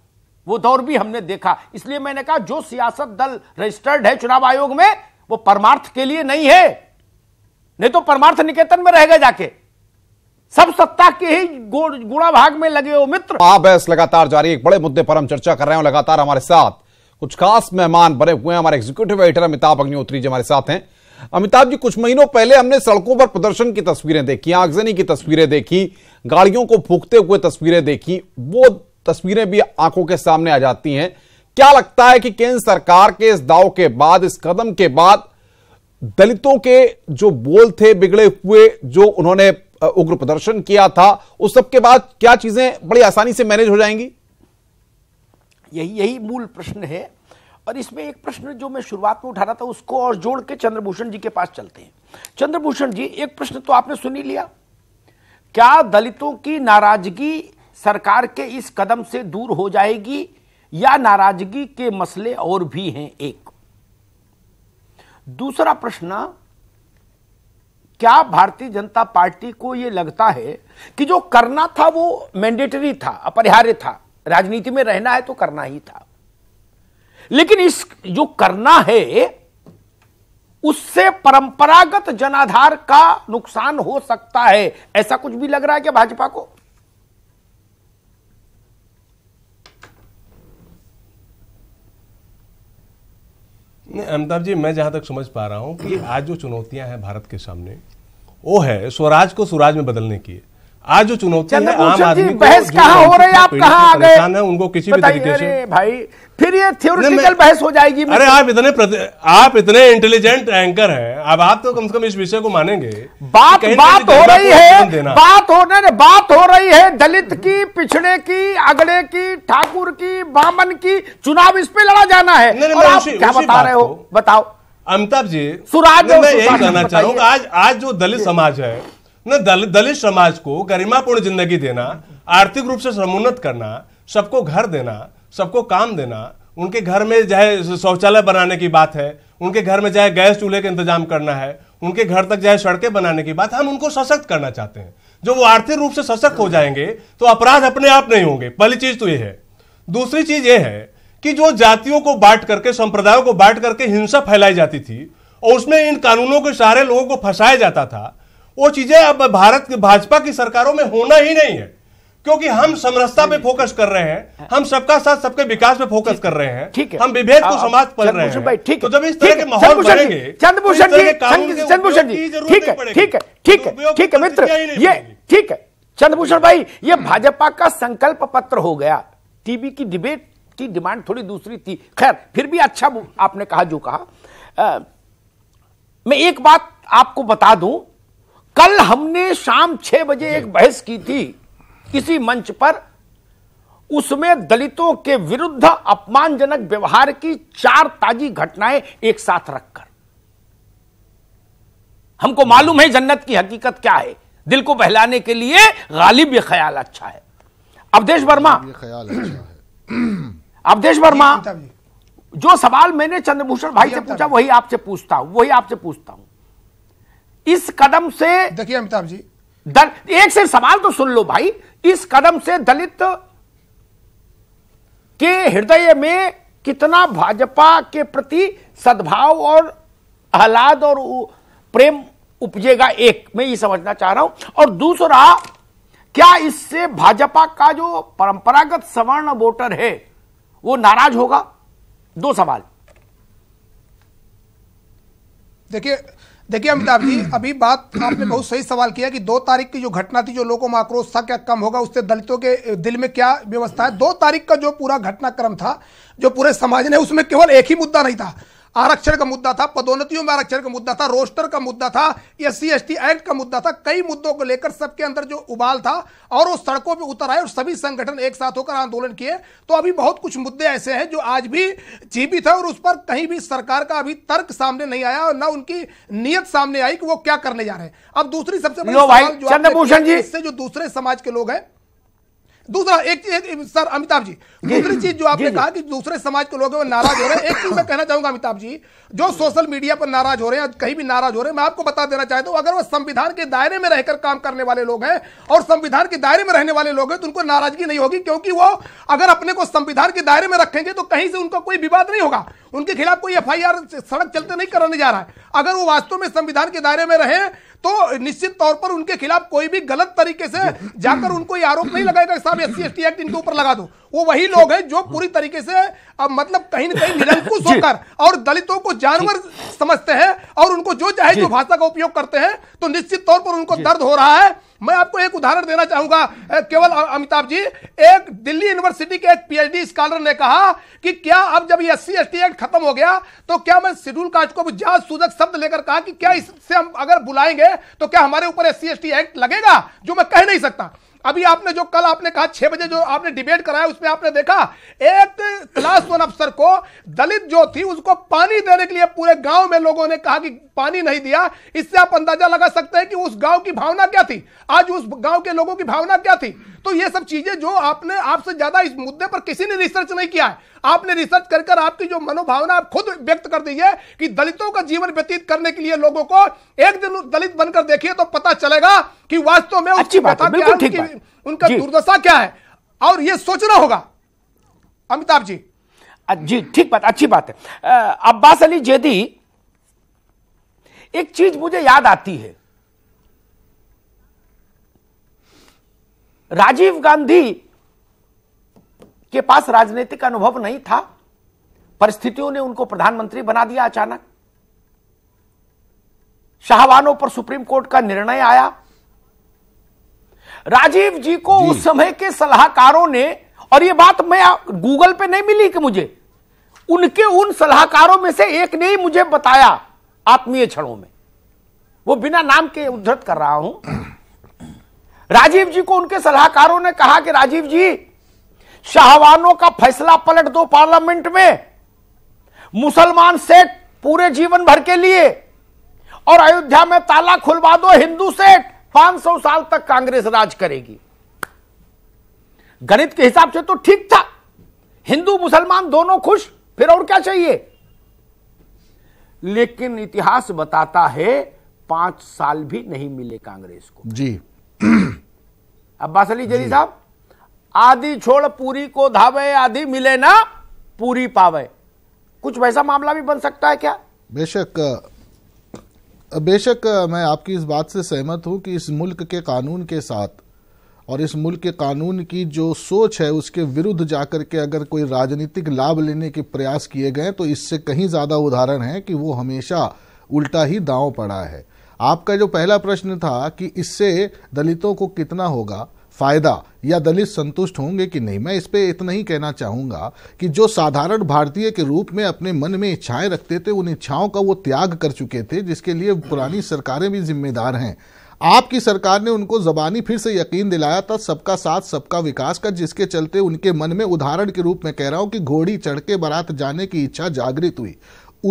वो दौर भी हमने देखा। इसलिए मैंने कहा जो सियासत दल रजिस्टर्ड है चुनाव आयोग में वो परमार्थ के लिए नहीं है, नहीं तो परमार्थ निकेतन में रहेगा जाके। सब सत्ता के ही गुणा भाग में लगे हो मित्र। बहस लगातार जारी, एक बड़े मुद्दे पर हम चर्चा कर रहे हैं। लगातार हमारे साथ कुछ खास मेहमान बने हुए हैं। हमारे एग्जीक्यूटिव एडिटर अमिताभ अग्निहोत्री जी हमारे साथ हैं। अमिताभ जी, कुछ महीनों पहले हमने सड़कों पर प्रदर्शन की तस्वीरें देखी, आगजनी की तस्वीरें देखी, गाड़ियों को फूंकते हुए तस्वीरें देखी। वो तस्वीरें भी आंखों के सामने आ जाती हैं। क्या लगता है कि केंद्र सरकार के इस दाव के बाद, इस कदम के बाद, दलितों के जो बोल थे बिगड़े हुए, जो उन्होंने उग्र प्रदर्शन किया था, उस सब के बाद क्या चीजें बड़ी आसानी से मैनेज हो जाएंगी? यही मूल प्रश्न है। और इसमें एक प्रश्न जो मैं शुरुआत में उठा रहा था उसको और जोड़ के चंद्रभूषण जी के पास चलते हैं। चंद्रभूषण जी, एक प्रश्न तो आपने सुन ही लिया, क्या दलितों की नाराजगी सरकार के इस कदम से दूर हो जाएगी या नाराजगी के मसले और भी हैं? एक दूसरा प्रश्न, क्या भारतीय जनता पार्टी को यह लगता है कि जो करना था वो मैंडेटरी था, अपरिहार्य था, राजनीति में रहना है तो करना ही था, लेकिन इस जो करना है उससे परंपरागत जनाधार का नुकसान हो सकता है, ऐसा कुछ भी लग रहा है क्या भाजपा को? अमिताभ जी, मैं जहां तक समझ पा रहा हूं कि आज जो चुनौतियां हैं भारत के सामने, वो है स्वराज को सुराज में बदलने की। आज जो चुनौती है आम आदमी को, बहस कहां हो रही है, आप कहां आ गए? उनको किसी भी तरीके से, भाई फिर ये थ्योरेटिकल बहस हो जाएगी। अरे आप इतने इंटेलिजेंट एंकर हैं, अब आप तो कम से कम इस विषय को मानेंगे। बात हो रही है दलित की, पिछड़े की, अगड़े की, ठाकुर की, बामन की, चुनाव इस पे लड़ा जाना है। और आप क्या बता रहे हो, बताओ अमिताभ जी। सुराज, मैं यही कहना चाह रहा हूँ, आज जो दलित समाज है न, दलित समाज को गरिमापूर्ण जिंदगी देना, आर्थिक रूप से समुन्नत करना, सबको घर देना, सबको काम देना, उनके घर में चाहे शौचालय बनाने की बात है, उनके घर में चाहे गैस चूल्हे का इंतजाम करना है, उनके घर तक चाहे सड़कें बनाने की बात, हम उनको सशक्त करना चाहते हैं। जो वो आर्थिक रूप से सशक्त हो जाएंगे तो अपराध अपने आप नहीं होंगे। पहली चीज तो ये है। दूसरी चीज ये है कि जो जातियों को बांट करके, संप्रदायों को बांट करके हिंसा फैलाई जाती थी और उसमें इन कानूनों के सहारे लोगों को फंसाया जाता था, वो चीजें अब भारत की भाजपा की सरकारों में होना ही नहीं है, क्योंकि हम समरसता पे फोकस कर रहे हैं, हम सबका साथ सबके विकास पे फोकस कर रहे हैं, ठीक है, हम विभेद को समाज पढ़ रहे हैं। तो जब इस तरह के माहौल बनेंगे, चंद्रभूषण जी, ठीक है ठीक है ठीक है ठीक है मित्र, ये ठीक है चंद्रभूषण भाई, ये भाजपा का संकल्प पत्र हो गया। टीवी की डिबेट की डिमांड थोड़ी दूसरी थी, खैर फिर भी अच्छा आपने कहा जो कहा। मैं एक बात आपको बता दूं, कल हमने शाम 6 बजे एक बहस की थी किसी मंच पर, उसमें दलितों के विरुद्ध अपमानजनक व्यवहार की 4 ताजी घटनाएं एक साथ रखकर। हमको मालूम है जन्नत की हकीकत क्या है, दिल को बहलाने के लिए गालिब ये ख्याल अच्छा है। अवधेश वर्मा, अवधेश वर्मा, जो सवाल मैंने चंद्रभूषण भाई से पूछा वही आपसे पूछता हूं, इस कदम से देखिए अमिताभ जी, एक से सवाल तो सुन लो भाई, इस कदम से दलित के हृदय में कितना भाजपा के प्रति सद्भाव और आह्लाद और प्रेम उपजेगा, एक मैं ये समझना चाह रहा हूं। और दूसरा, क्या इससे भाजपा का जो परंपरागत सवर्ण वोटर है वो नाराज होगा? 2 सवाल। देखिए अमिताभ जी, अभी बात आपने बहुत सही सवाल किया कि 2 तारीख की जो घटना थी, जो लोगों में आक्रोश था, क्या कम होगा, उससे दलितों के दिल में क्या व्यवस्था है। 2 तारीख का जो पूरा घटनाक्रम था, जो पूरे समाज ने, उसमें केवल एक ही मुद्दा नहीं था, आरक्षण का मुद्दा था, पदोन्नतियों में आरक्षण का मुद्दा था, रोस्टर का मुद्दा था, SC/ST एक्ट का मुद्दा था। कई मुद्दों को लेकर सबके अंदर जो उबाल था और वो सड़कों पे उतर आए और सभी संगठन एक साथ होकर आंदोलन किए। तो अभी बहुत कुछ मुद्दे ऐसे हैं जो आज भी जीवित है और उस पर कहीं भी सरकार का अभी तर्क सामने नहीं आया और ना उनकी नीयत सामने आई कि वो क्या करने जा रहे हैं। अब दूसरी सबसे बड़ी सवाल जो चंद्रभूषण जी, इससे जो दूसरे समाज के लोग हैं, दूसरा एक सर अमिताभ जी, दूसरी चीज जो आपने कहा कि दूसरे समाज के लोग नाराज हो रहे हैं, एक चीज मैं कहना चाहूंगा अमिताभ जी, जो सोशल मीडिया पर नाराज हो रहे हैं, कहीं भी नाराज हो रहे हैं, मैं आपको बता देना चाहता हूं, अगर वो संविधान के दायरे में रहकर काम करने वाले लोग हैं और संविधान के दायरे में रहने वाले लोग हैं तो उनको नाराजगी नहीं होगी, क्योंकि वो अगर अपने को संविधान के दायरे में रखेंगे तो कहीं से उनका कोई विवाद नहीं होगा, उनके खिलाफ कोई FIR सड़क चलते नहीं कराने जा रहा है। अगर वो वास्तव में संविधान के दायरे में रहे तो निश्चित तौर पर उनके खिलाफ कोई भी गलत तरीके से जाकर उनको ये आरोप नहीं लगाएगा साहब SC/ST एक्ट इनके ऊपर लगा दो। वो वही लोग हैं जो पूरी तरीके से मतलब कहीं न कहीं निरंकुश होकर और दलितों को जानवर समझते हैं और उनको जो चाहे जो भाषा का उपयोग करते हैं, तो निश्चित तौर पर उनको दर्द हो रहा है। मैं आपको एक उदाहरण देना चाहूंगा केवल अमिताभ जी, एक दिल्ली यूनिवर्सिटी के एक PhD स्कॉलर ने कहा कि क्या अब जब ये SC/ST एक्ट खत्म हो गया तो क्या मैं शेड्यूल कास्ट को जांच सूचक शब्द लेकर कहा कि क्या इससे हम अगर बुलाएंगे तो क्या हमारे ऊपर SC/ST एक्ट लगेगा, जो मैं कह नहीं सकता। अभी आपने जो कल आपने कहा 6 बजे जो आपने डिबेट कराया, उसमें आपने देखा एक क्लास 1 अफसर को दलित जो थी उसको पानी देने के लिए पूरे गांव में लोगों ने कहा कि पानी नहीं दिया। इससे आप अंदाजा लगा सकते हैं कि उस गांव की भावना क्या थी, आज उस गांव के लोगों की भावना क्या थी। तो ये सब चीजें जो आपने, आपसे ज्यादा इस मुद्दे पर किसी ने रिसर्च नहीं किया है, आपने रिसर्च कर आपकी जो मनोभावना आप खुद व्यक्त कर दीजिए कि दलितों का जीवन व्यतीत करने के लिए लोगों को एक दिन दलित बनकर देखिए तो पता चलेगा कि वास्तव में अच्छी बात है, बिल्कुल ठीक बात, उनका दुर्दशा क्या है, और यह सोचना होगा अमिताभ जी। जी ठीक बात, अच्छी बात है। अब्बास अली जैदी, एक चीज मुझे याद आती है, राजीव गांधी के पास राजनीतिक अनुभव नहीं था, परिस्थितियों ने उनको प्रधानमंत्री बना दिया अचानक। शाहवानों पर सुप्रीम कोर्ट का निर्णय आया। राजीव जी को उस समय के सलाहकारों ने, और यह बात मैं गूगल पे नहीं मिली कि मुझे, उनके उन सलाहकारों में से एक ने ही मुझे बताया आत्मीय क्षणों में, वो बिना नाम के उद्धृत कर रहा हूं। राजीव जी को उनके सलाहकारों ने कहा कि राजीव जी, शाहवानों का फैसला पलट दो पार्लियामेंट में, मुसलमान सेठ पूरे जीवन भर के लिए, और अयोध्या में ताला खुलवा दो हिंदू सेठ, 500 साल तक कांग्रेस राज करेगी। गणित के हिसाब से तो ठीक था, हिंदू मुसलमान दोनों खुश, फिर और क्या चाहिए। लेकिन इतिहास बताता है 5 साल भी नहीं मिले कांग्रेस को। जी अब्बास अली जली साहब, आधी छोड़ पूरी को धावे, आधी मिले ना पूरी पावे, कुछ वैसा मामला भी बन सकता है क्या? बेशक मैं आपकी इस बात से सहमत हूं कि इस मुल्क के कानून के साथ और इस मुल्क के कानून की जो सोच है उसके विरुद्ध जाकर के अगर कोई राजनीतिक लाभ लेने के प्रयास किए गए तो इससे कहीं ज्यादा उदाहरण है कि वो हमेशा उल्टा ही दांव पड़ा है। आपका जो पहला प्रश्न था कि इससे दलितों को कितना होगा फायदा या दलित संतुष्ट होंगे कि नहीं, मैं इस पे इतना ही कहना चाहूंगा कि जो साधारण भारतीय के रूप में अपने मन में इच्छाएं रखते थे उन इच्छाओं का वो त्याग कर चुके थे, जिसके लिए पुरानी सरकारें भी जिम्मेदार हैं। आपकी सरकार ने उनको जबानी फिर से यकीन दिलाया था सबका साथ सबका विकास का, जिसके चलते उनके मन में, उदाहरण के रूप में कह रहा हूं, कि घोड़ी चढ़ के बारात जाने की इच्छा जागृत हुई।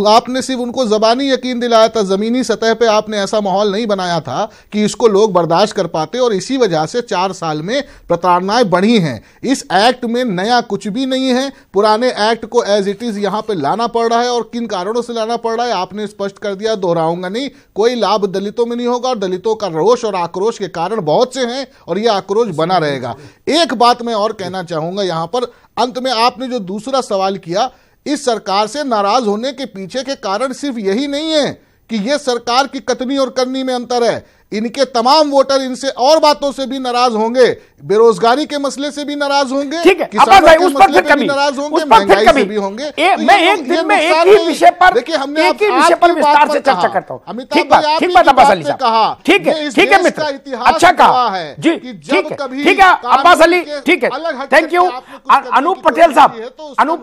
आपने सिर्फ उनको जबानी यकीन दिलाया था, जमीनी सतह पे आपने ऐसा माहौल नहीं बनाया था कि इसको लोग बर्दाश्त कर पाते, और इसी वजह से 4 साल में प्रताड़नाएं बढ़ी हैं। इस एक्ट में नया कुछ भी नहीं है, पुराने एक्ट को एज इट इज यहां पे लाना पड़ रहा है, और किन कारणों से लाना पड़ रहा है आपने स्पष्ट कर दिया, दोहराऊंगा नहीं। कोई लाभ दलितों में नहीं होगा, और दलितों का रोष और आक्रोश के कारण बहुत से हैं, और यह आक्रोश बना रहेगा। एक बात मैं और कहना चाहूंगा यहां पर अंत में, आपने जो दूसरा सवाल किया, इस सरकार से नाराज होने के पीछे के कारण सिर्फ यही नहीं है कि यह सरकार की कथनी और करनी में अंतर है, इनके तमाम वोटर इनसे और बातों से भी नाराज होंगे, बेरोजगारी के मसले से भी नाराज होंगे, ठीक है, किसानों के उस मसले पर पे भी नाराज होंगे, उस पर महंगाई कभी से भी होंगे। मैं एक दिन में एक ही विषय पर, देखिए हमने एक ही विषय पर विस्तार से चर्चा करता हूं। ठीक बात अब्बास अली साहब, ठीक है मित्र, अच्छा कहा है जी, ठीक है अब्बास अली, ठीक है, थैंक यू। अनूप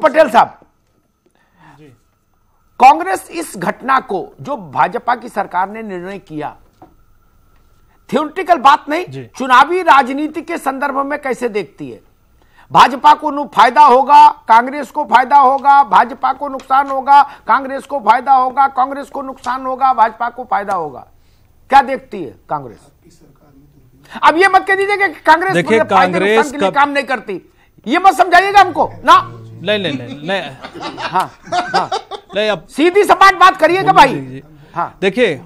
पटेल साहब, कांग्रेस इस घटना को जो भाजपा की सरकार ने निर्णय किया, थ्योरेटिकल बात नहीं, चुनावी राजनीति के संदर्भ में कैसे देखती है? भाजपा को फायदा होगा, कांग्रेस को फायदा होगा, भाजपा को नुकसान होगा, कांग्रेस को फायदा होगा, कांग्रेस को नुकसान होगा, भाजपा को फायदा होगा, क्या देखती है कांग्रेस? अब ये मत कह दीजिए कि कांग्रेस देखिए कांग्रेस के लिए काम नहीं करती, ये मत समझाइएगा हमको ना। नहीं हाँ नहीं, अब सीधी सपाट बात करिएगा भाई। हाँ देखिए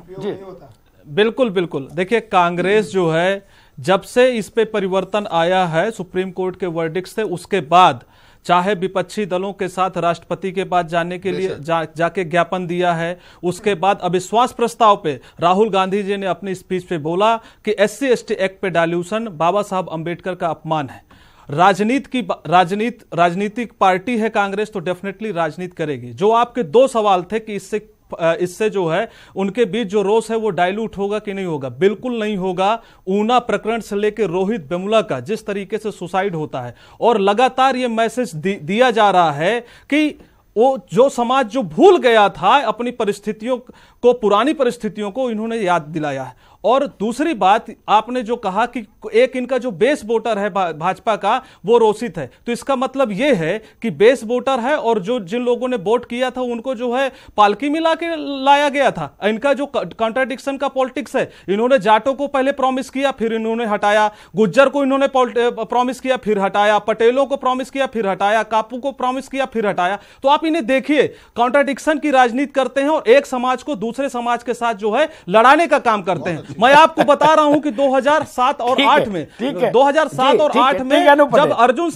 बिल्कुल, देखिए कांग्रेस जो है, जब से इस पे परिवर्तन आया है सुप्रीम कोर्ट के वर्डिक्ट से, उसके बाद चाहे विपक्षी दलों के साथ राष्ट्रपति के पास जाने के लिए जाके ज्ञापन दिया है, उसके बाद अविश्वास प्रस्ताव पे राहुल गांधी जी ने अपनी स्पीच पे बोला कि SC/ST एक्ट पे डायल्यूशन बाबा साहब अंबेडकर का अपमान है। राजनीतिक पार्टी है कांग्रेस, तो डेफिनेटली राजनीति करेगी। जो आपके 2 सवाल थे कि इससे जो है उनके बीच जो रोष है वो डाइल्यूट होगा कि नहीं होगा, बिल्कुल नहीं होगा। ऊना प्रकरण से लेकर रोहित वेमुला का जिस तरीके से सुसाइड होता है, और लगातार ये मैसेज दिया जा रहा है कि वो जो समाज जो भूल गया था अपनी परिस्थितियों को, पुरानी परिस्थितियों को इन्होंने याद दिलाया है। और दूसरी बात, आपने जो कहा कि एक इनका जो बेस वोटर है भाजपा का वो रोषित है, तो इसका मतलब यह है कि बेस वोटर है और जो जिन लोगों ने वोट किया था उनको जो है पालकी में लाया गया था। इनका जो कॉन्ट्राडिक्शन का पॉलिटिक्स है, इन्होंने जाटों को पहले प्रॉमिस किया फिर इन्होंने हटाया, गुज्जर को इन्होंने प्रॉमिस किया फिर हटाया, पटेलों को प्रॉमिस किया फिर हटाया, कापू को प्रॉमिस किया फिर हटाया। तो आप इन्हें देखिए, कॉन्ट्राडिक्शन की राजनीति करते हैं और एक समाज को दूसरे समाज के साथ जो है लड़ाने का काम करते हैं। मैं आपको बता रहा हूं कि 2007 और 8 में, 2007 और 8 में जब अर्जुन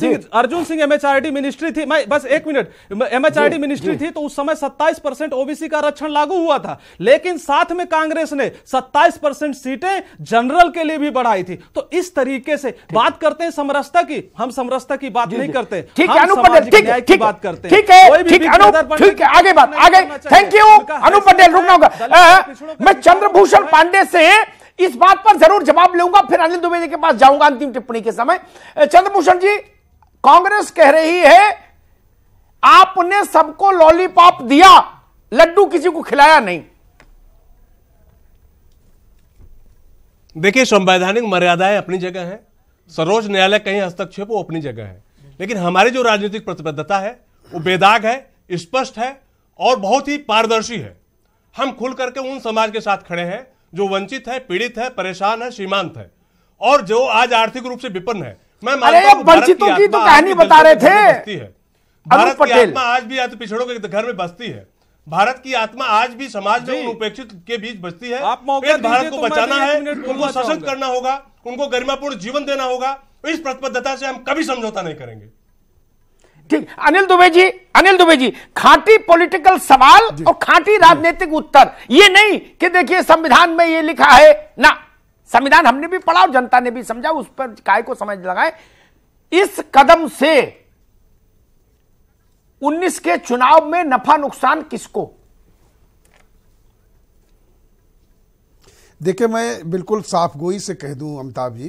सिंह MHRD मिनिस्ट्री थी, मैं बस एक मिनट, MHRD मिनिस्ट्री थी, तो उस समय 27% OBC का आरक्षण लागू हुआ था, लेकिन साथ में कांग्रेस ने 27% सीटें जनरल के लिए भी बढ़ाई थी। तो इस तरीके से बात करते हैं समरसता की, हम समरसता की बात नहीं करते, हम सामाजिक न्याय की बात करते हैं। ठीक है, आगे थैंक यू अनूप पटेल, रुकना होगा। मैं चंद्रभूषण पांडे से इस बात पर जरूर जवाब लूंगा, फिर अनिल दुबे जी के पास जाऊंगा अंतिम टिप्पणी के समय। चंद्रभूषण जी, कांग्रेस कह रही है आपने सबको लॉलीपॉप दिया, लड्डू किसी को खिलाया नहीं। देखिए, संवैधानिक मर्यादाएं अपनी जगह है, सर्वोच्च न्यायालय कहीं हस्तक्षेप वो अपनी जगह है, लेकिन हमारी जो राजनीतिक प्रतिबद्धता है वो बेदाग है, स्पष्ट है और बहुत ही पारदर्शी है। हम खुल करके उन समाज के साथ खड़े हैं जो वंचित है, पीड़ित है, परेशान है, सीमांत है और जो आज आर्थिक रूप से विपन्न है। मैं मानता हूं वंचितों की तो कहानी बता रहे थे। भारत की आत्मा आज भी अति पिछड़ों के घर में बसती है। भारत की आत्मा आज भी समाज में उन उपेक्षित के बीच बसती है। भारत को बचाना है, उनको सशक्त करना होगा, उनको गरिमापूर्ण जीवन देना होगा। इस प्रतिबद्धता से हम कभी समझौता नहीं करेंगे। ठीक, अनिल दुबे जी, खांटी पॉलिटिकल सवाल और खांटी राजनीतिक उत्तर, ये नहीं कि देखिए संविधान में ये लिखा है ना, संविधान हमने भी पढ़ा और जनता ने भी समझा, उस पर काय को समझ लगाए। इस कदम से 19 के चुनाव में नफा नुकसान किसको? देखिए, मैं बिल्कुल साफ गोई से कह दूं अमिताभ जी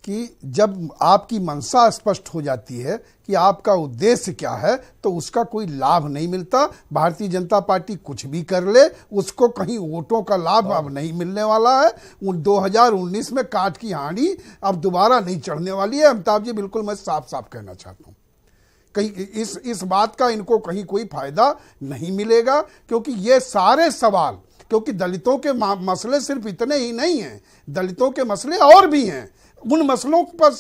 कि जब आपकी मंशा स्पष्ट हो जाती है कि आपका उद्देश्य क्या है, तो उसका कोई लाभ नहीं मिलता। भारतीय जनता पार्टी कुछ भी कर ले, उसको कहीं वोटों का लाभ अब नहीं मिलने वाला है। 2019 में काठ की हांडी अब दोबारा नहीं चढ़ने वाली है। अमिताभ जी, बिल्कुल मैं साफ साफ कहना चाहता हूं, कहीं इस बात का इनको कहीं कोई फायदा नहीं मिलेगा, क्योंकि ये सारे सवाल, क्योंकि दलितों के मसले सिर्फ इतने ही नहीं हैं, दलितों के मसले और भी हैं। उन मसलों पर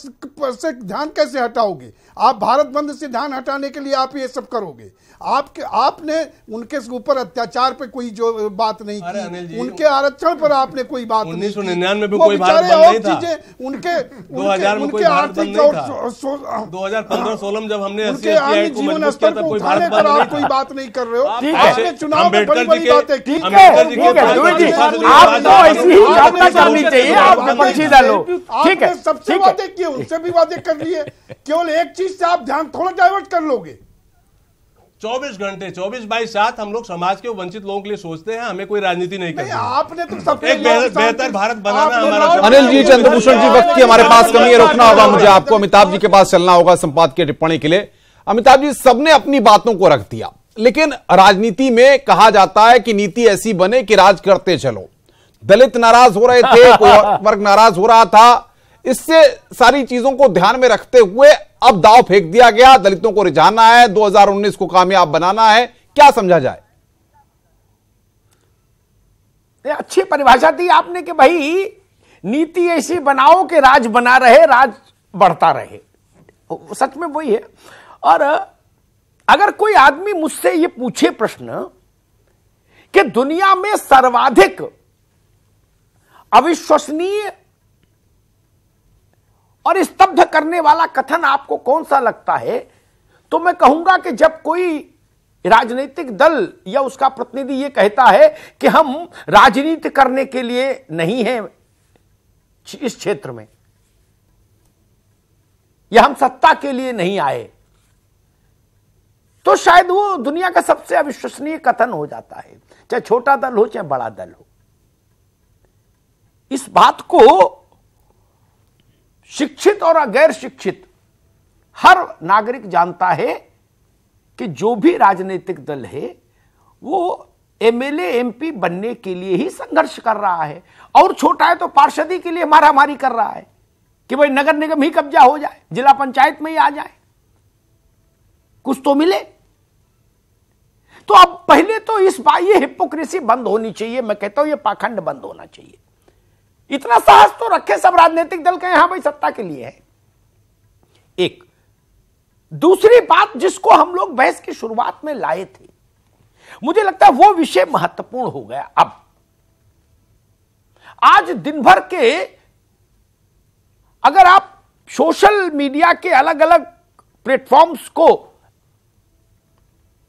से ध्यान कैसे हटाओगे? आप भारत बंद से ध्यान हटाने के लिए आप ये सब करोगे? आपने उनके ऊपर अत्याचार पे कोई जो बात नहीं की, उनके आरक्षण पर आपने कोई बात नहीं की। 1999 में कोई भारत बंद नहीं था। उनके 2000 में कोई भारत बंद नहीं था। 2015-16 में जब हमने उनके आगे जीवन स्तर को उठाने पर आप कोई बात नहीं कर रहे हो। आपने चुनाव में बड़ी बड़ी बातें की। ठीक है, सबसे वादे किए, उनसे भी वादे कर लिए। केवल एक चीज से आप ध्यान थोड़ा डाइवर्ट कर लोगे। 24 घंटे 24/7 हम लोग समाज के वंचित लोगों के लिए सोचते हैं, हमें कोई राजनीति नहीं करनी। आपने तो सब एक बेहतर भारत बनाना हमारा। अनिल जी, चंद्रभूषण जी, वक्त की हमारे पास कमी है, रोकना होगा मुझे आपको। अमिताभ जी के पास चलना होगा संपादकीय टिप्पणी के लिए। अमिताभ जी, सबने अपनी बातों को रख दिया, लेकिन राजनीति में कहा जाता है कि नीति ऐसी बने कि राज करते चलो। दलित नाराज हो रहे थे, कोई वर्ग नाराज हो रहा था, इससे सारी चीजों को ध्यान में रखते हुए अब दांव फेंक दिया गया, दलितों को रिझाना है, 2019 को कामयाब बनाना है। क्या समझा जाए? अच्छी परिभाषा दी आपने कि भाई नीति ऐसी बनाओ कि राज बना रहे, राज बढ़ता रहे। सच में वही है। और अगर कोई आदमी मुझसे ये पूछे प्रश्न कि दुनिया में सर्वाधिक अविश्वसनीय और स्तब्ध करने वाला कथन आपको कौन सा लगता है, तो मैं कहूंगा कि जब कोई राजनीतिक दल या उसका प्रतिनिधि यह कहता है कि हम राजनीति करने के लिए नहीं हैं इस क्षेत्र में, या हम सत्ता के लिए नहीं आए, तो शायद वो दुनिया का सबसे अविश्वसनीय कथन हो जाता है, चाहे छोटा दल हो चाहे बड़ा दल हो। इस बात को शिक्षित और अगैर शिक्षित हर नागरिक जानता है कि जो भी राजनीतिक दल है वो एमएलए एमपी बनने के लिए ही संघर्ष कर रहा है, और छोटा है तो पार्षदी के लिए मारामारी कर रहा है कि भाई नगर निगम ही कब्जा हो जाए, जिला पंचायत में ही आ जाए, कुछ तो मिले। तो अब पहले तो इस बात, ये हिपोक्रेसी बंद होनी चाहिए। मैं कहता हूं ये पाखंड बंद होना चाहिए। इतना साहस तो रखे सब राजनीतिक दल के, यहां भाई सत्ता के लिए है। एक दूसरी बात जिसको हम लोग बहस की शुरुआत में लाए थे, मुझे लगता है वो विषय महत्वपूर्ण हो गया। अब आज दिन भर के अगर आप सोशल मीडिया के अलग अलग प्लेटफॉर्म्स को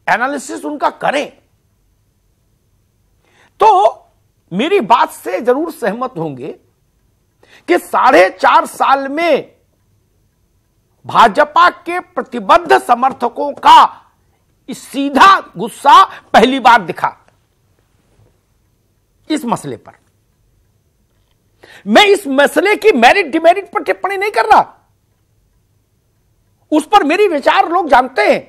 एनालिसिस उनका करें, तो मेरी बात से जरूर सहमत होंगे कि 4.5 साल में भाजपा के प्रतिबद्ध समर्थकों का सीधा गुस्सा पहली बार दिखा इस मसले पर। मैं इस मसले की मेरिट डिमेरिट पर टिप्पणी नहीं कर रहा, उस पर मेरी विचार लोग जानते हैं,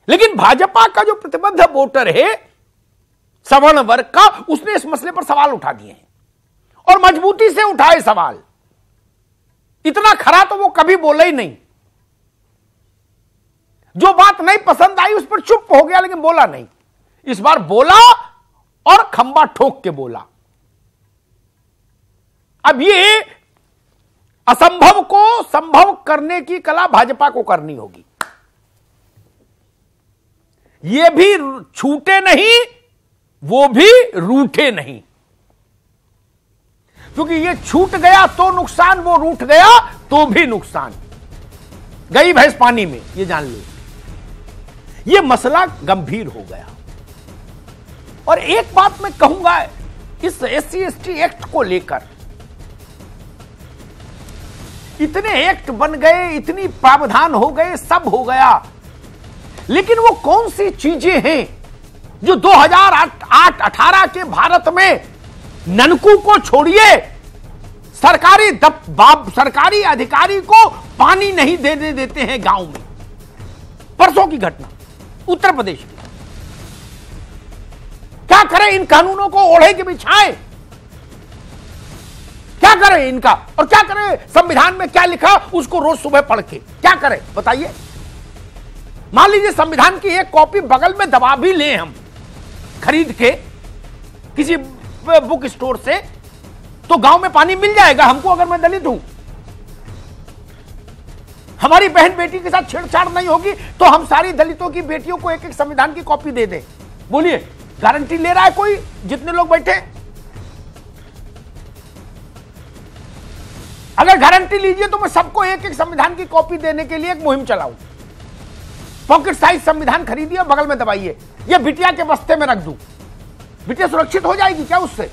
लेकिन भाजपा का जो प्रतिबद्ध वोटर है सवर्ण वर्ग का, उसने इस मसले पर सवाल उठा दिए हैं और मजबूती से उठाए सवाल। इतना खरा तो वो कभी बोला ही नहीं। जो बात नहीं पसंद आई उस पर चुप हो गया, लेकिन बोला नहीं। इस बार बोला और खंबा ठोक के बोला। अब ये असंभव को संभव करने की कला भाजपा को करनी होगी। ये भी छूटे नहीं, वो भी रूठे नहीं। क्योंकि ये छूट गया तो नुकसान, वो रूठ गया तो भी नुकसान। गई भैंस पानी में, ये जान लो। ये मसला गंभीर हो गया। और एक बात मैं कहूंगा, इस SC/ST एक्ट को लेकर इतने एक्ट बन गए, इतनी प्रावधान हो गए, सब हो गया, लेकिन वो कौन सी चीजें हैं जो 2008-18 के भारत में ननकू को छोड़िए, सरकारी अधिकारी को पानी नहीं देने देते हैं गांव में। परसों की घटना उत्तर प्रदेश की। क्या करें इन कानूनों को, ओढ़े के बिछाएं? क्या करें इनका? और क्या करें संविधान में क्या लिखा उसको रोज सुबह पढ़ के क्या करें बताइए? मान लीजिए संविधान की एक कॉपी बगल में दबा भी लें हम, खरीद के किसी बुक स्टोर से, तो गांव में पानी मिल जाएगा हमको। अगर मैं दलित हूं, हमारी बहन बेटी के साथ छेड़छाड़ नहीं होगी, तो हम सारी दलितों की बेटियों को एक एक संविधान की कॉपी दे दें। बोलिए, गारंटी ले रहा है कोई? जितने लोग बैठे, अगर गारंटी लीजिए तो मैं सबको एक एक संविधान की कॉपी देने के लिए एक मुहिम चलाऊं। पॉकेट साइज संविधान खरीदिए, बगल में दबाइए, ये बिटिया के बस्ते में रख दूं। बिटिया सुरक्षित हो जाएगी क्या उससे?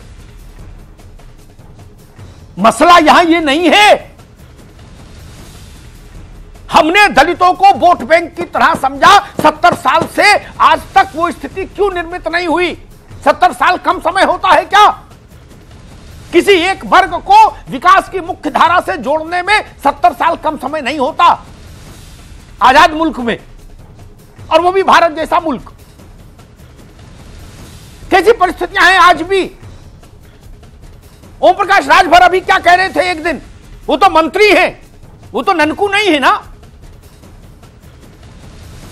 मसला यहां ये नहीं है। हमने दलितों को वोट बैंक की तरह समझा। 70 साल से आज तक वो स्थिति क्यों निर्मित नहीं हुई? 70 साल कम समय होता है क्या? किसी एक वर्ग को विकास की मुख्य धारा से जोड़ने में 70 साल कम समय नहीं होता आजाद मुल्क में, और वो भी भारत जैसा मुल्क। कैसी परिस्थितियां हैं आज भी? ओम प्रकाश राजभर अभी क्या कह रहे थे एक दिन, वो तो मंत्री हैं, वो तो ननकू नहीं है ना।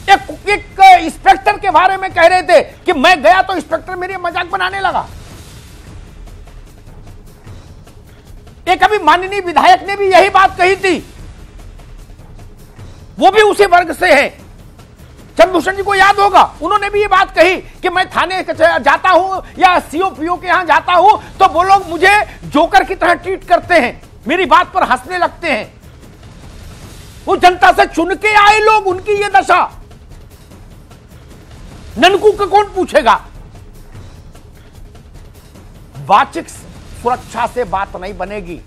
एक इंस्पेक्टर के बारे में कह रहे थे कि मैं गया तो इंस्पेक्टर मेरी मजाक बनाने लगा। एक अभी माननीय विधायक ने भी यही बात कही थी, वो भी उसी वर्ग से है, चंद्रभूषण जी को याद होगा, उन्होंने भी ये बात कही कि मैं थाने जाता हूं या सीओपीओ के यहां जाता हूं तो वो लोग मुझे जोकर की तरह ट्रीट करते हैं, मेरी बात पर हंसने लगते हैं। वो जनता से चुन के आए लोग, उनकी ये दशा। ननकू का कौन पूछेगा? वाचिक सुरक्षा से बात नहीं बनेगी,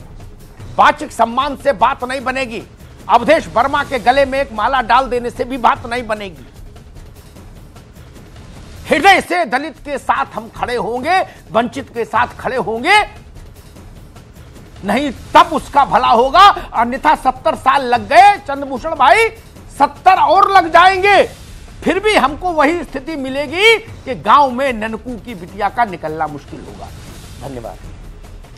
वाचिक सम्मान से बात नहीं बनेगी, अवधेश वर्मा के गले में एक माला डाल देने से भी बात नहीं बनेगी। हृदय से दलित के साथ हम खड़े होंगे, वंचित के साथ खड़े होंगे, नहीं तब उसका भला होगा। अन्यथा 70 साल लग गए चंद्रभूषण भाई, 70 और लग जाएंगे, फिर भी हमको वही स्थिति मिलेगी कि गांव में ननकू की बिटिया का निकलना मुश्किल होगा। धन्यवाद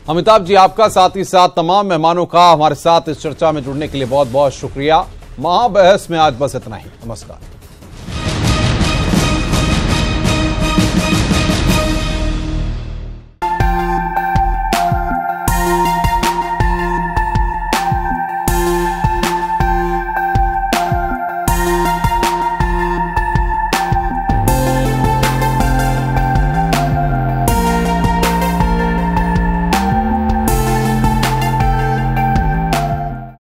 अमिताभ जी, आपका साथ ही साथ तमाम मेहमानों का हमारे साथ इस चर्चा में जुड़ने के लिए बहुत बहुत शुक्रिया। महाबहस में आज बस इतना ही। नमस्कार।